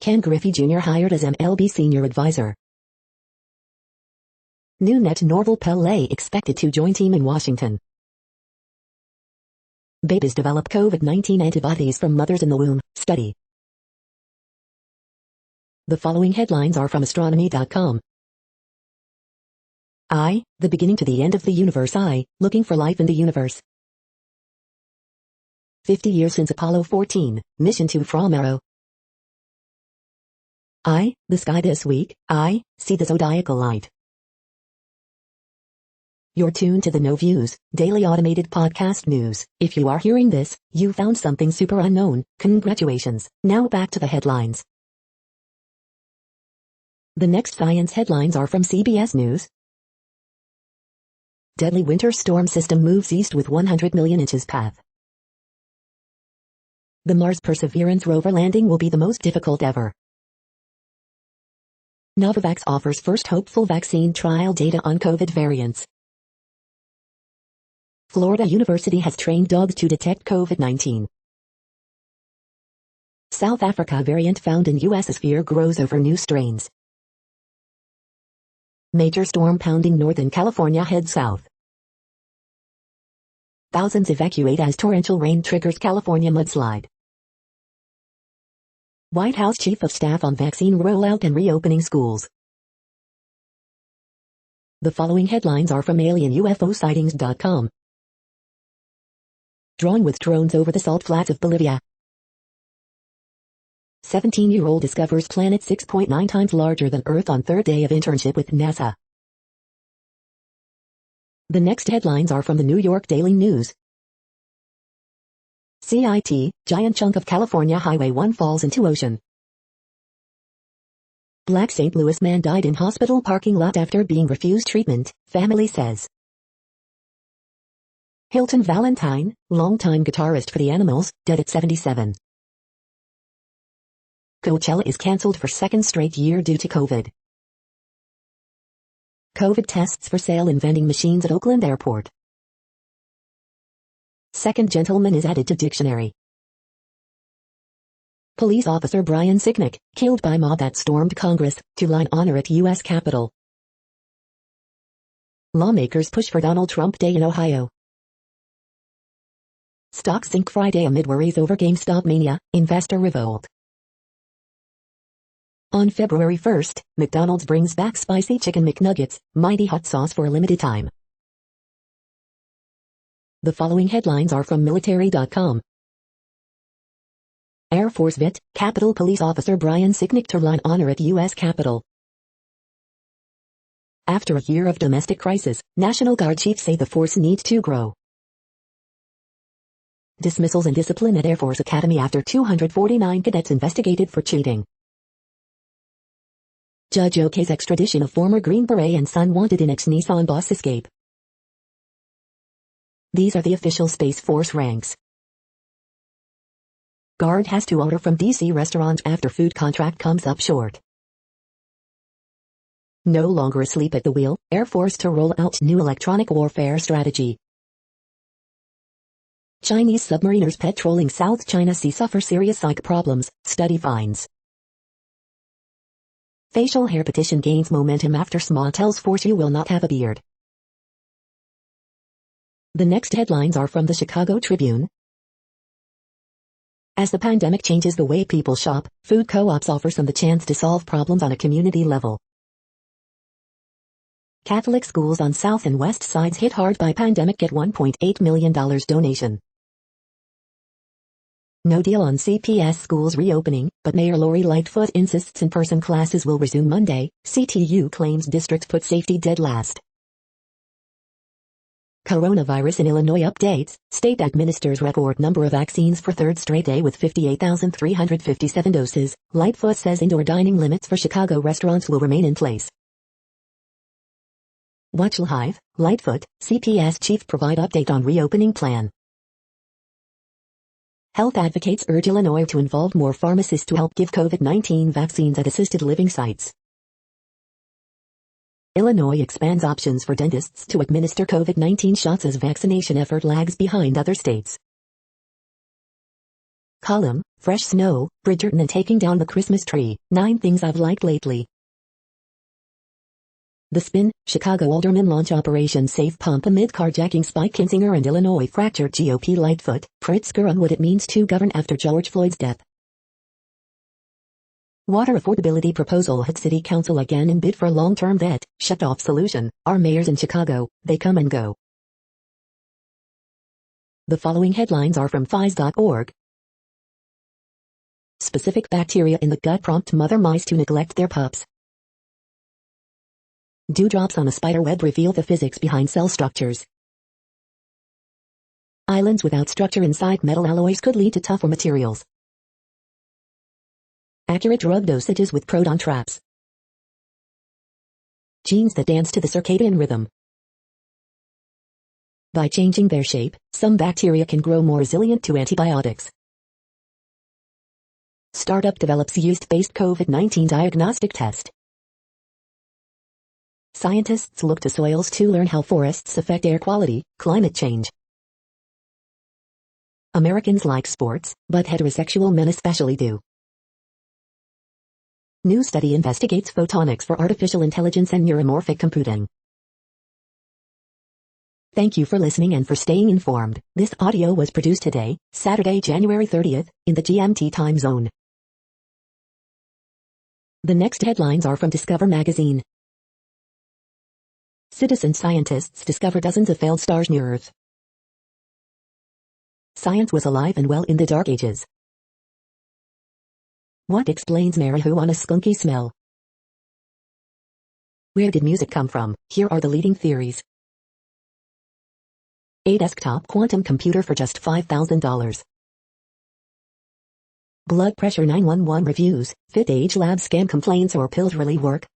Ken Griffey Jr. hired as MLB senior advisor. New net Norval Pele expected to join team in Washington. Babies develop COVID-19 antibodies from mothers in the womb, study. The following headlines are from astronomy.com. The beginning to the end of the universe. Looking for life in the universe. 50 years since Apollo 14, mission to from Arrow. The sky this week. See the zodiacal light. You're tuned to the No Views, daily automated podcast news. If you are hearing this, you found something super unknown. Congratulations. Now back to the headlines. The next science headlines are from CBS News. Deadly winter storm system moves east with 100 million inches path. The Mars Perseverance rover landing will be the most difficult ever. Novavax offers first hopeful vaccine trial data on COVID variants. Florida University has trained dogs to detect COVID-19. South Africa variant found in U.S. as fear grows over new strains. Major storm pounding Northern California heads south. Thousands evacuate as torrential rain triggers California mudslide. White House Chief of Staff on vaccine rollout and reopening schools. The following headlines are from alienUFOsightings.com. Drawing with drones over the salt flats of Bolivia. 17-year-old discovers planet 6.9 times larger than Earth on third day of internship with NASA. The next headlines are from the New York Daily News. CIT, giant chunk of California Highway 1 falls into ocean. Black St. Louis man died in hospital parking lot after being refused treatment, family says. Hilton Valentine, longtime guitarist for the Animals, dead at 77. Coachella is cancelled for second straight year due to COVID. COVID tests for sale in vending machines at Oakland Airport. Second gentleman is added to dictionary. Police officer Brian Sicknick, killed by mob that stormed Congress, to line honor at U.S. Capitol. Lawmakers push for Donald Trump Day in Ohio. Stocks sink Friday amid worries over GameStop mania, investor revolt. On February 1st, McDonald's brings back spicy chicken McNuggets, mighty hot sauce for a limited time. The following headlines are from military.com. Air Force vet, Capitol Police officer Brian Sicknick to line honor at U.S. Capitol. After a year of domestic crisis, National Guard chiefs say the force needs to grow. Dismissals and discipline at Air Force Academy after 249 cadets investigated for cheating. Judge okays extradition of former Green Beret and son wanted in ex-Nissan boss escape. These are the official Space Force ranks. Guard has to order from DC restaurants after food contract comes up short. No longer asleep at the wheel, Air Force to roll out new electronic warfare strategy. Chinese submariners patrolling South China Sea suffer serious psych problems, study finds. Facial hair petition gains momentum after SMA tells Force you will not have a beard. The next headlines are from the Chicago Tribune. As the pandemic changes the way people shop, food co-ops offer some the chance to solve problems on a community level. Catholic schools on South and West Sides hit hard by pandemic get $1.8 million donation. No deal on CPS schools reopening, but Mayor Lori Lightfoot insists in-person classes will resume Monday. CTU claims district put safety dead last. Coronavirus in Illinois updates, state administers record number of vaccines for third straight day with 58,357 doses. Lightfoot says indoor dining limits for Chicago restaurants will remain in place. Watch Live, Lightfoot, CPS chief provide update on reopening plan. Health advocates urge Illinois to involve more pharmacists to help give COVID-19 vaccines at assisted living sites. Illinois expands options for dentists to administer COVID-19 shots as vaccination effort lags behind other states. Column, Fresh Snow, Bridgerton and taking down the Christmas tree, 9 things I've liked lately. The Spin, Chicago aldermen launch Operation Safe Pump amid carjacking spike Kinzinger and Illinois fractured GOP Lightfoot, Pritzker on what it means to govern after George Floyd's death. Water affordability proposal hit city council again in bid for long-term debt, shut-off solution, our mayors in Chicago, they come and go. The following headlines are from phys.org. Specific bacteria in the gut prompt mother mice to neglect their pups. Dewdrops on a spider web reveal the physics behind cell structures. Islands without structure inside metal alloys could lead to tougher materials. Accurate drug dosages with proton traps. Genes that dance to the circadian rhythm. By changing their shape, some bacteria can grow more resilient to antibiotics. Startup develops yeast-based COVID-19 diagnostic test. Scientists look to soils to learn how forests affect air quality, climate change. Americans like sports, but heterosexual men especially do. New study investigates photonics for artificial intelligence and neuromorphic computing. Thank you for listening and for staying informed. This audio was produced today, Saturday, January 30th, in the GMT time zone. The next headlines are from Discover magazine. Citizen scientists discover dozens of failed stars near Earth. Science was alive and well in the Dark Ages. What explains marijuana's skunky smell? Where did music come from? Here are the leading theories. A desktop quantum computer for just $5,000. Blood pressure 911 reviews, fit age lab scam complaints or pills really work?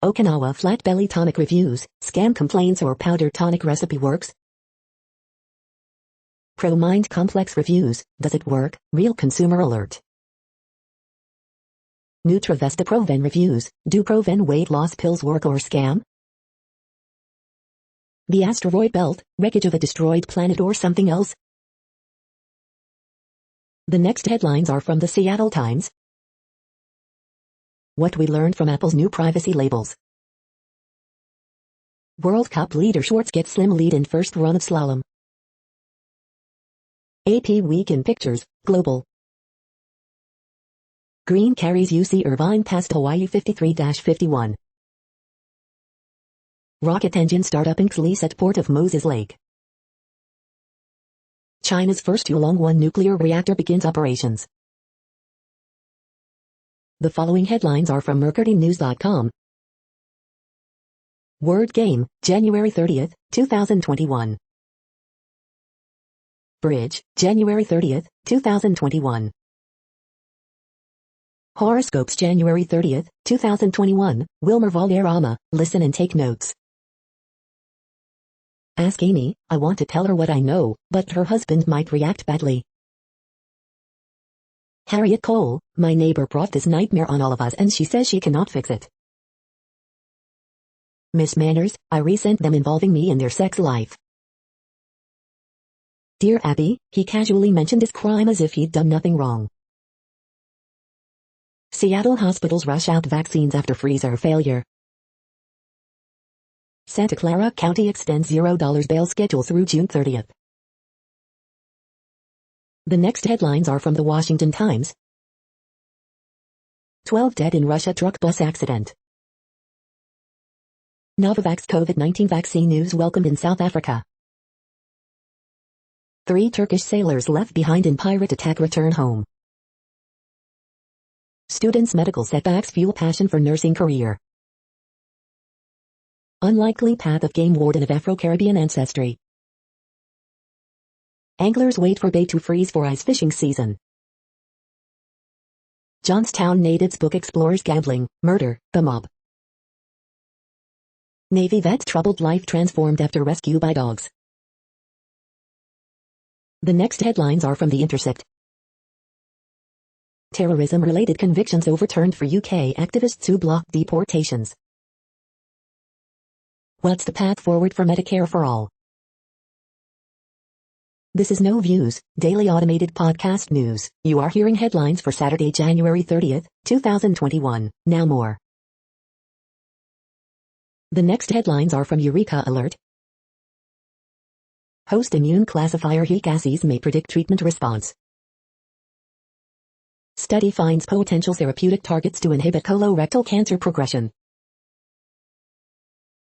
Okinawa flat belly tonic reviews, scam complaints or powder tonic recipe works? ProMind complex reviews, does it work? Real consumer alert. Nutravesta Proven reviews, do Proven weight loss pills work or scam? The asteroid belt, wreckage of a destroyed planet or something else? The next headlines are from the Seattle Times. What we learned from Apple's new privacy labels. World Cup leader Schwartz gets slim lead in first run of slalom. AP Week in Pictures, Global. Green carries UC Irvine past Hawaii 53-51. Rocket engine startup inks lease at Port of Moses Lake. China's first Yulong-1 nuclear reactor begins operations. The following headlines are from MercuryNews.com. Word Game, January 30th, 2021. Bridge, January 30th, 2021. Horoscopes January 30th, 2021, Wilmer Valderrama, listen and take notes. Ask Amy, I want to tell her what I know, but her husband might react badly. Harriet Cole, my neighbor brought this nightmare on all of us and she says she cannot fix it. Miss Manners, I resent them involving me in their sex life. Dear Abby, he casually mentioned his crime as if he'd done nothing wrong. Seattle hospitals rush out vaccines after freezer failure. Santa Clara County extends $0 bail schedule through June 30th. The next headlines are from the Washington Times. 12 dead in Russia truck bus accident. Novavax COVID-19 vaccine news welcomed in South Africa. 3 Turkish sailors left behind in pirate attack return home. Students' medical setbacks fuel passion for nursing career. Unlikely path of game warden of Afro-Caribbean ancestry. Anglers wait for bait to freeze for ice fishing season. Johnstown natives book explores gambling, murder, the mob. Navy vet's troubled life transformed after rescue by dogs. The next headlines are from The Intercept. Terrorism-related convictions overturned for UK activists who blocked deportations. What's the path forward for Medicare for all? This is No Views, daily automated podcast news. You are hearing headlines for Saturday, January 30th, 2021. Now more. The next headlines are from Eureka Alert. Host immune classifier HEC assays may predict treatment response. Study finds potential therapeutic targets to inhibit colorectal cancer progression.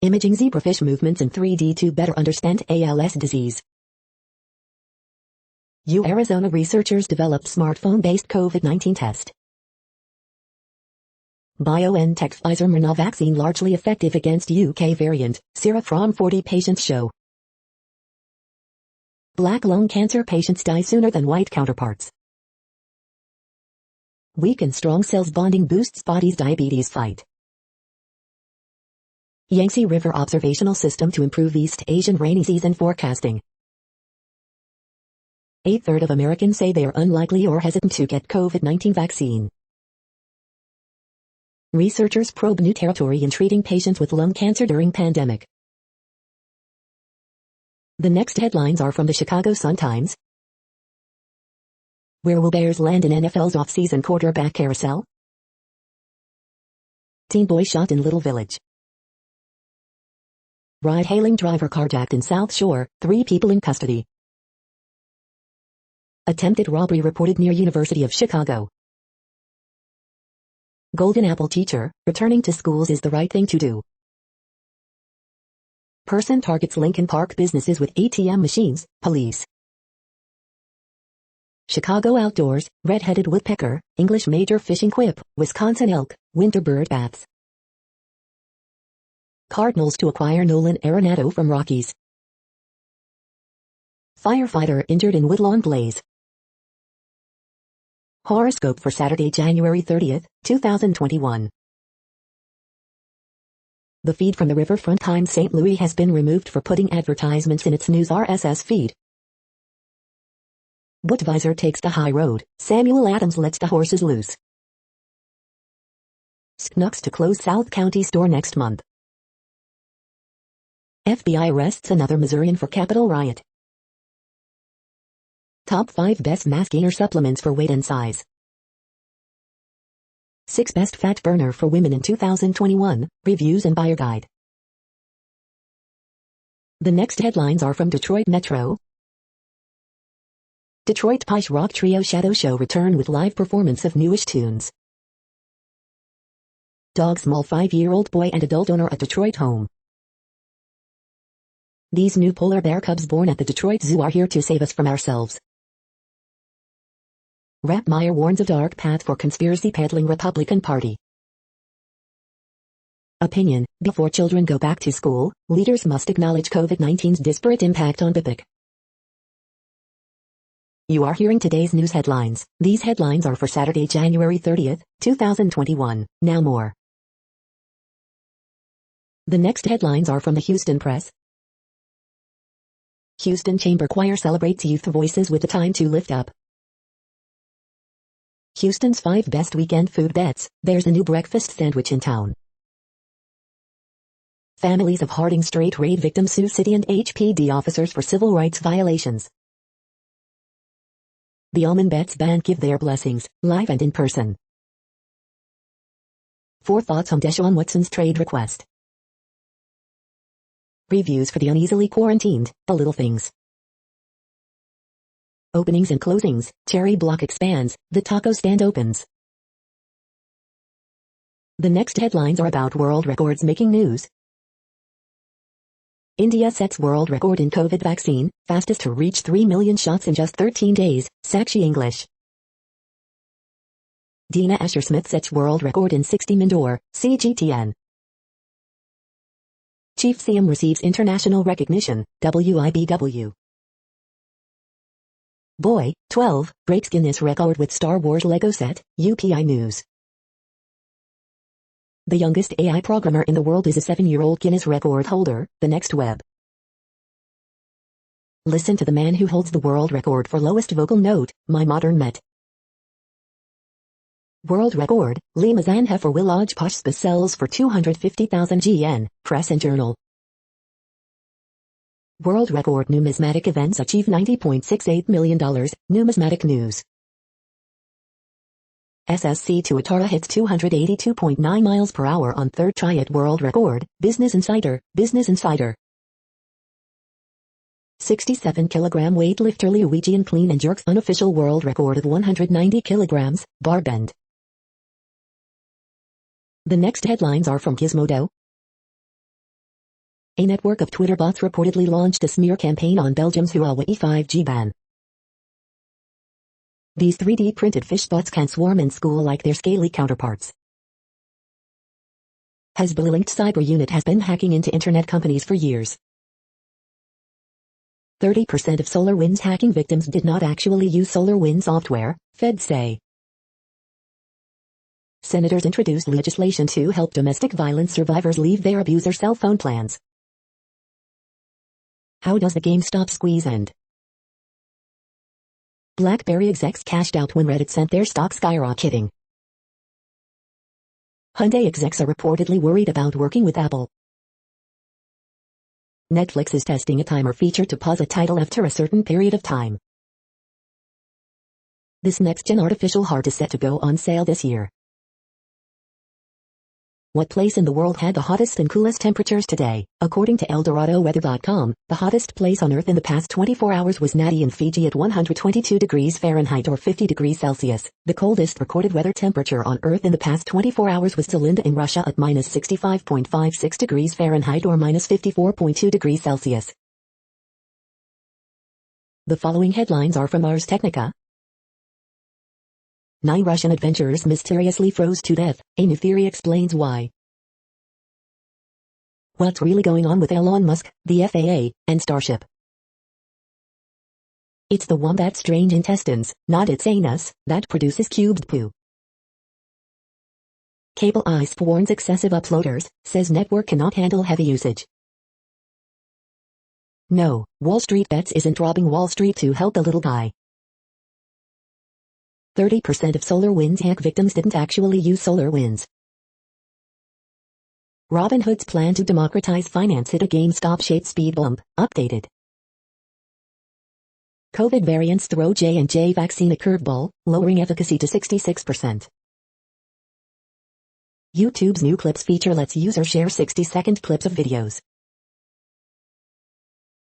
Imaging zebrafish movements in 3D to better understand ALS disease. Arizona researchers develop smartphone-based COVID-19 test. BioNTech Pfizer Moderna vaccine largely effective against UK variant, sera from 40 patients show. Black lung cancer patients die sooner than white counterparts. Weak and strong cells bonding boosts body's diabetes fight. Yangtze River Observational System to improve East Asian rainy season forecasting. A third of Americans say they are unlikely or hesitant to get COVID-19 vaccine. Researchers probe new territory in treating patients with lung cancer during pandemic. The next headlines are from the Chicago Sun-Times. Where will Bears land in NFL's off-season quarterback carousel? Teen boy shot in Little Village. Ride-hailing driver carjacked in South Shore, 3 people in custody. Attempted robbery reported near University of Chicago. Golden Apple teacher, returning to schools is the right thing to do. Person targets Lincoln Park businesses with ATM machines, police. Chicago outdoors, red-headed woodpecker, English major fishing quip, Wisconsin elk, winter bird baths. Cardinals to acquire Nolan Arenado from Rockies. Firefighter injured in Woodlawn blaze. Horoscope for Saturday, January 30th, 2021. The feed from the Riverfront Times St. Louis has been removed for putting advertisements in its news RSS feed. Budweiser takes the high road, Samuel Adams lets the horses loose. Schnucks to close South County store next month. FBI arrests another Missourian for Capitol riot. Top 5 best mass gainer supplements for weight and size. 6 best fat burner for women in 2021, reviews and buyer guide. The next headlines are from Detroit Metro. Detroit Piche rock trio Shadow Show return with live performance of newish tunes. Dog's maul 5-year-old boy and adult owner at Detroit home. These new polar bear cubs born at the Detroit Zoo are here to save us from ourselves. Rappmeyer warns of dark path for conspiracy peddling Republican Party. Opinion: before children go back to school, leaders must acknowledge COVID-19's disparate impact on BIPOC. You are hearing today's news headlines. These headlines are for Saturday, January 30th, 2021. Now more. The next headlines are from the Houston Press. Houston Chamber Choir celebrates youth voices with the Time to Lift Up. Houston's 5 best weekend food bets, there's a new breakfast sandwich in town. Families of Harding Strait raid victims sue city and HPD officers for civil rights violations. The Almond Bets Band give their blessings, live and in person. 4 thoughts on Deshaun Watson's trade request. Reviews for the uneasily quarantined, the little things. Openings and closings, Cherry Block expands, the taco stand opens. The next headlines are about world records making news. India sets world record in COVID vaccine, fastest to reach 3 million shots in just 13 days, Sakshi English. Dina Asher-Smith sets world record in 60 indoor, CGTN. Chief Siam receives international recognition, WIBW. Boy, 12, breaks Guinness record with Star Wars Lego set, UPI News. The youngest AI programmer in the world is a 7-year-old Guinness record holder, the next web. Listen to the man who holds the world record for lowest vocal note, My Modern Met. World record, Lee Mazanha for Willage Poshspa sells for 250,000 GN, Press and Journal. World record numismatic events achieve $90.68 million, Numismatic News. SSC Tuatara hits 282.9 miles per hour on third try at world record, Business Insider, Business Insider. 67 kilogram weightlifter Luigian clean and jerks unofficial world record of 190 kilograms, bar bend. The next headlines are from Gizmodo. A network of Twitter bots reportedly launched a smear campaign on Belgium's Huawei 5G ban. These 3D printed fish bots can swarm in school like their scaly counterparts. Hezbollah-linked cyber unit has been hacking into internet companies for years. 30% of SolarWinds hacking victims did not actually use SolarWinds software, feds say. Senators introduced legislation to help domestic violence survivors leave their abuser cell phone plans. How does the GameStop squeeze end? BlackBerry execs cashed out when Reddit sent their stock skyrocketing. Hyundai execs are reportedly worried about working with Apple. Netflix is testing a timer feature to pause a title after a certain period of time. This next-gen artificial heart is set to go on sale this year. What place in the world had the hottest and coolest temperatures today? According to ElDoradoWeather.com, the hottest place on Earth in the past 24 hours was Nadi in Fiji at 122 degrees Fahrenheit or 50 degrees Celsius. The coldest recorded weather temperature on Earth in the past 24 hours was Zelinda in Russia at minus 65.56 degrees Fahrenheit or minus 54.2 degrees Celsius. The following headlines are from Ars Technica. 9 Russian adventurers mysteriously froze to death. A new theory explains why. What's really going on with Elon Musk, the FAA, and Starship? It's the wombat's strange intestines, not its anus, that produces cubed poo. Cable ISP warns excessive uploaders, says network cannot handle heavy usage. No, Wall Street Bets isn't robbing Wall Street to help the little guy. 30% of SolarWinds hack victims didn't actually use SolarWinds. Robinhood's plan to democratize finance hit a GameStop-shaped speed bump, updated. COVID variants throw J&J vaccine a curveball, lowering efficacy to 66%. YouTube's new Clips feature lets users share 60-second clips of videos.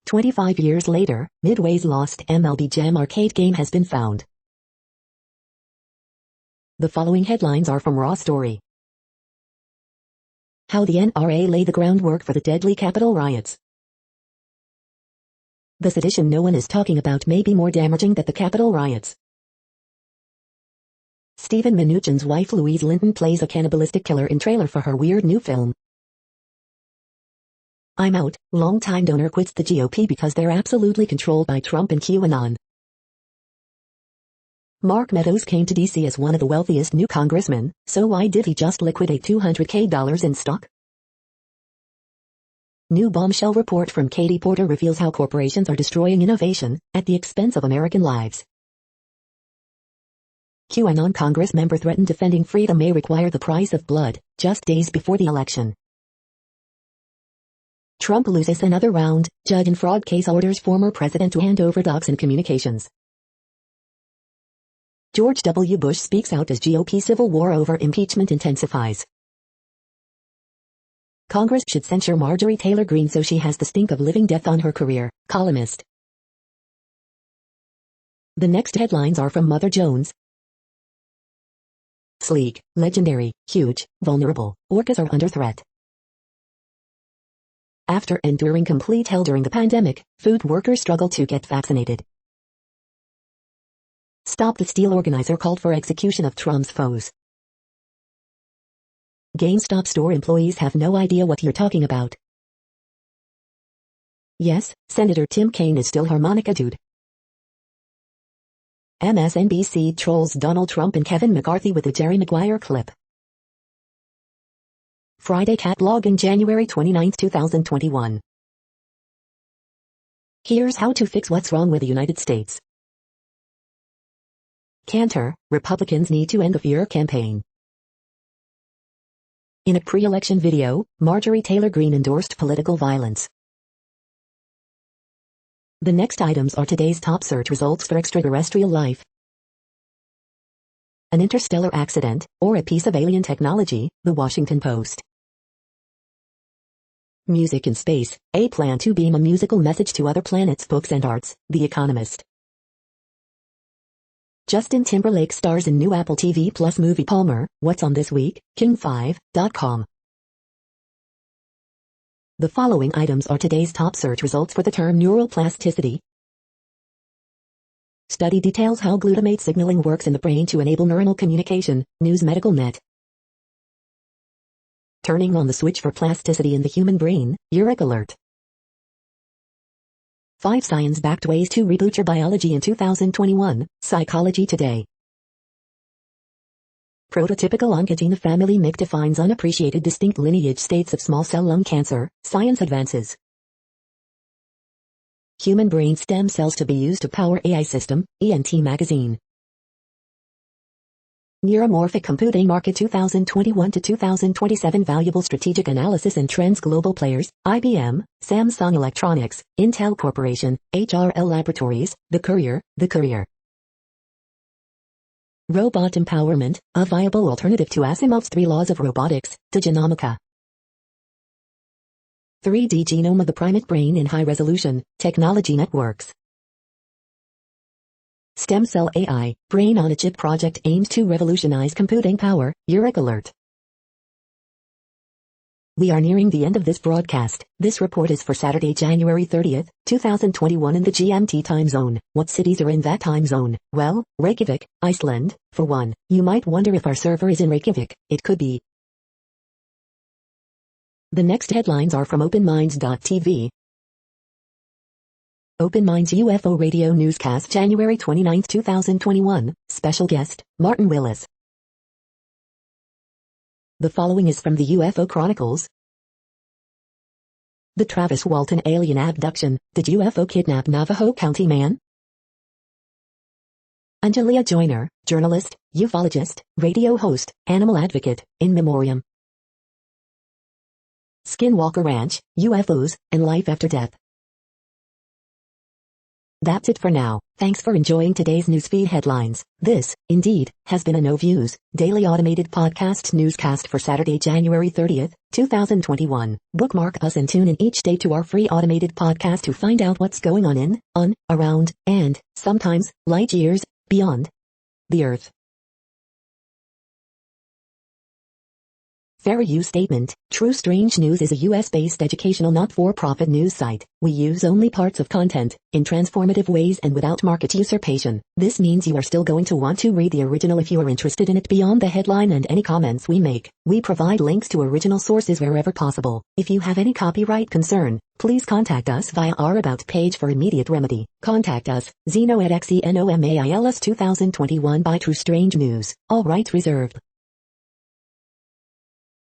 25 years later, Midway's lost MLB Jam arcade game has been found. The following headlines are from Raw Story. How the NRA laid the groundwork for the deadly Capitol riots. The sedition no one is talking about may be more damaging than the Capitol riots. Stephen Mnuchin's wife Louise Linton plays a cannibalistic killer in trailer for her weird new film. I'm out, longtime donor quits the GOP because they're absolutely controlled by Trump and QAnon. Mark Meadows came to D.C. as one of the wealthiest new congressmen, so why did he just liquidate $200K in stock? New bombshell report from Katie Porter reveals how corporations are destroying innovation at the expense of American lives. QAnon Congress member threatened defending freedom may require the price of blood, just days before the election. Trump loses another round, judge in fraud case orders former president to hand over docs and communications. George W. Bush speaks out as GOP civil war over impeachment intensifies. Congress should censure Marjorie Taylor Greene so she has the stink of living death on her career, columnist. The next headlines are from Mother Jones. Sleek, legendary, huge, vulnerable, orcas are under threat. After enduring complete hell during the pandemic, food workers struggle to get vaccinated. Stop the Steal organizer called for execution of Trump's foes. GameStop store employees have no idea what you're talking about. Yes, Senator Tim Kaine is still harmonica dude. MSNBC trolls Donald Trump and Kevin McCarthy with a Jerry Maguire clip. Friday cat blogging January 29, 2021. Here's how to fix what's wrong with the United States. Cantor, Republicans need to end the fear campaign. In a pre-election video, Marjorie Taylor Greene endorsed political violence. The next items are today's top search results for extraterrestrial life. An interstellar accident, or a piece of alien technology, The Washington Post. Music in space, a plan to beam a musical message to other planets, books and arts, The Economist. Justin Timberlake stars in new Apple TV Plus movie Palmer, What's on This Week, King5.com. The following items are today's top search results for the term neuroplasticity. Study details how glutamate signaling works in the brain to enable neuronal communication, News Medical Net. Turning on the switch for plasticity in the human brain, Uric Alert. 5 science-backed ways to reboot your biology in 2021, Psychology Today. Prototypical oncogene of family MYC defines unappreciated distinct lineage states of small cell lung cancer. Science advances. Human brain stem cells to be used to power AI system. ENT magazine. Neuromorphic computing market 2021 to 2027 valuable strategic analysis and trends global players, IBM, Samsung Electronics, Intel Corporation, HRL Laboratories, The Courier. Robot empowerment, a viable alternative to Asimov's 3 laws of robotics, to Genomica. 3D genome of the primate brain in high-resolution, technology networks. Stem Cell AI, Brain on a Chip project aims to revolutionize computing power. Uric alert. We are nearing the end of this broadcast. This report is for Saturday, January 30th, 2021 in the GMT time zone. What cities are in that time zone? Well, Reykjavik, Iceland, for one. You might wonder if our server is in Reykjavik. It could be. The next headlines are from OpenMinds.tv. Open Minds UFO Radio Newscast January 29, 2021. Special guest, Martin Willis. The following is from the UFO Chronicles. The Travis Walton alien abduction. Did UFO kidnap Navajo County man? Angelia Joyner, journalist, ufologist, radio host, animal advocate, in memoriam. Skinwalker Ranch, UFOs, and life after death. That's it for now. Thanks for enjoying today's newsfeed headlines. This, indeed, has been a No Views, daily automated podcast newscast for Saturday, January 30th, 2021. Bookmark us and tune in each day to our free automated podcast to find out what's going on, around, and, sometimes, light years, beyond the Earth. Fair use statement. True Strange News is a US-based educational not-for-profit news site. We use only parts of content, in transformative ways and without market usurpation. This means you are still going to want to read the original if you are interested in it beyond the headline and any comments we make. We provide links to original sources wherever possible. If you have any copyright concern, please contact us via our About page for immediate remedy. Contact us, Zeno at XENOMAILS 2021 by True Strange News. All rights reserved.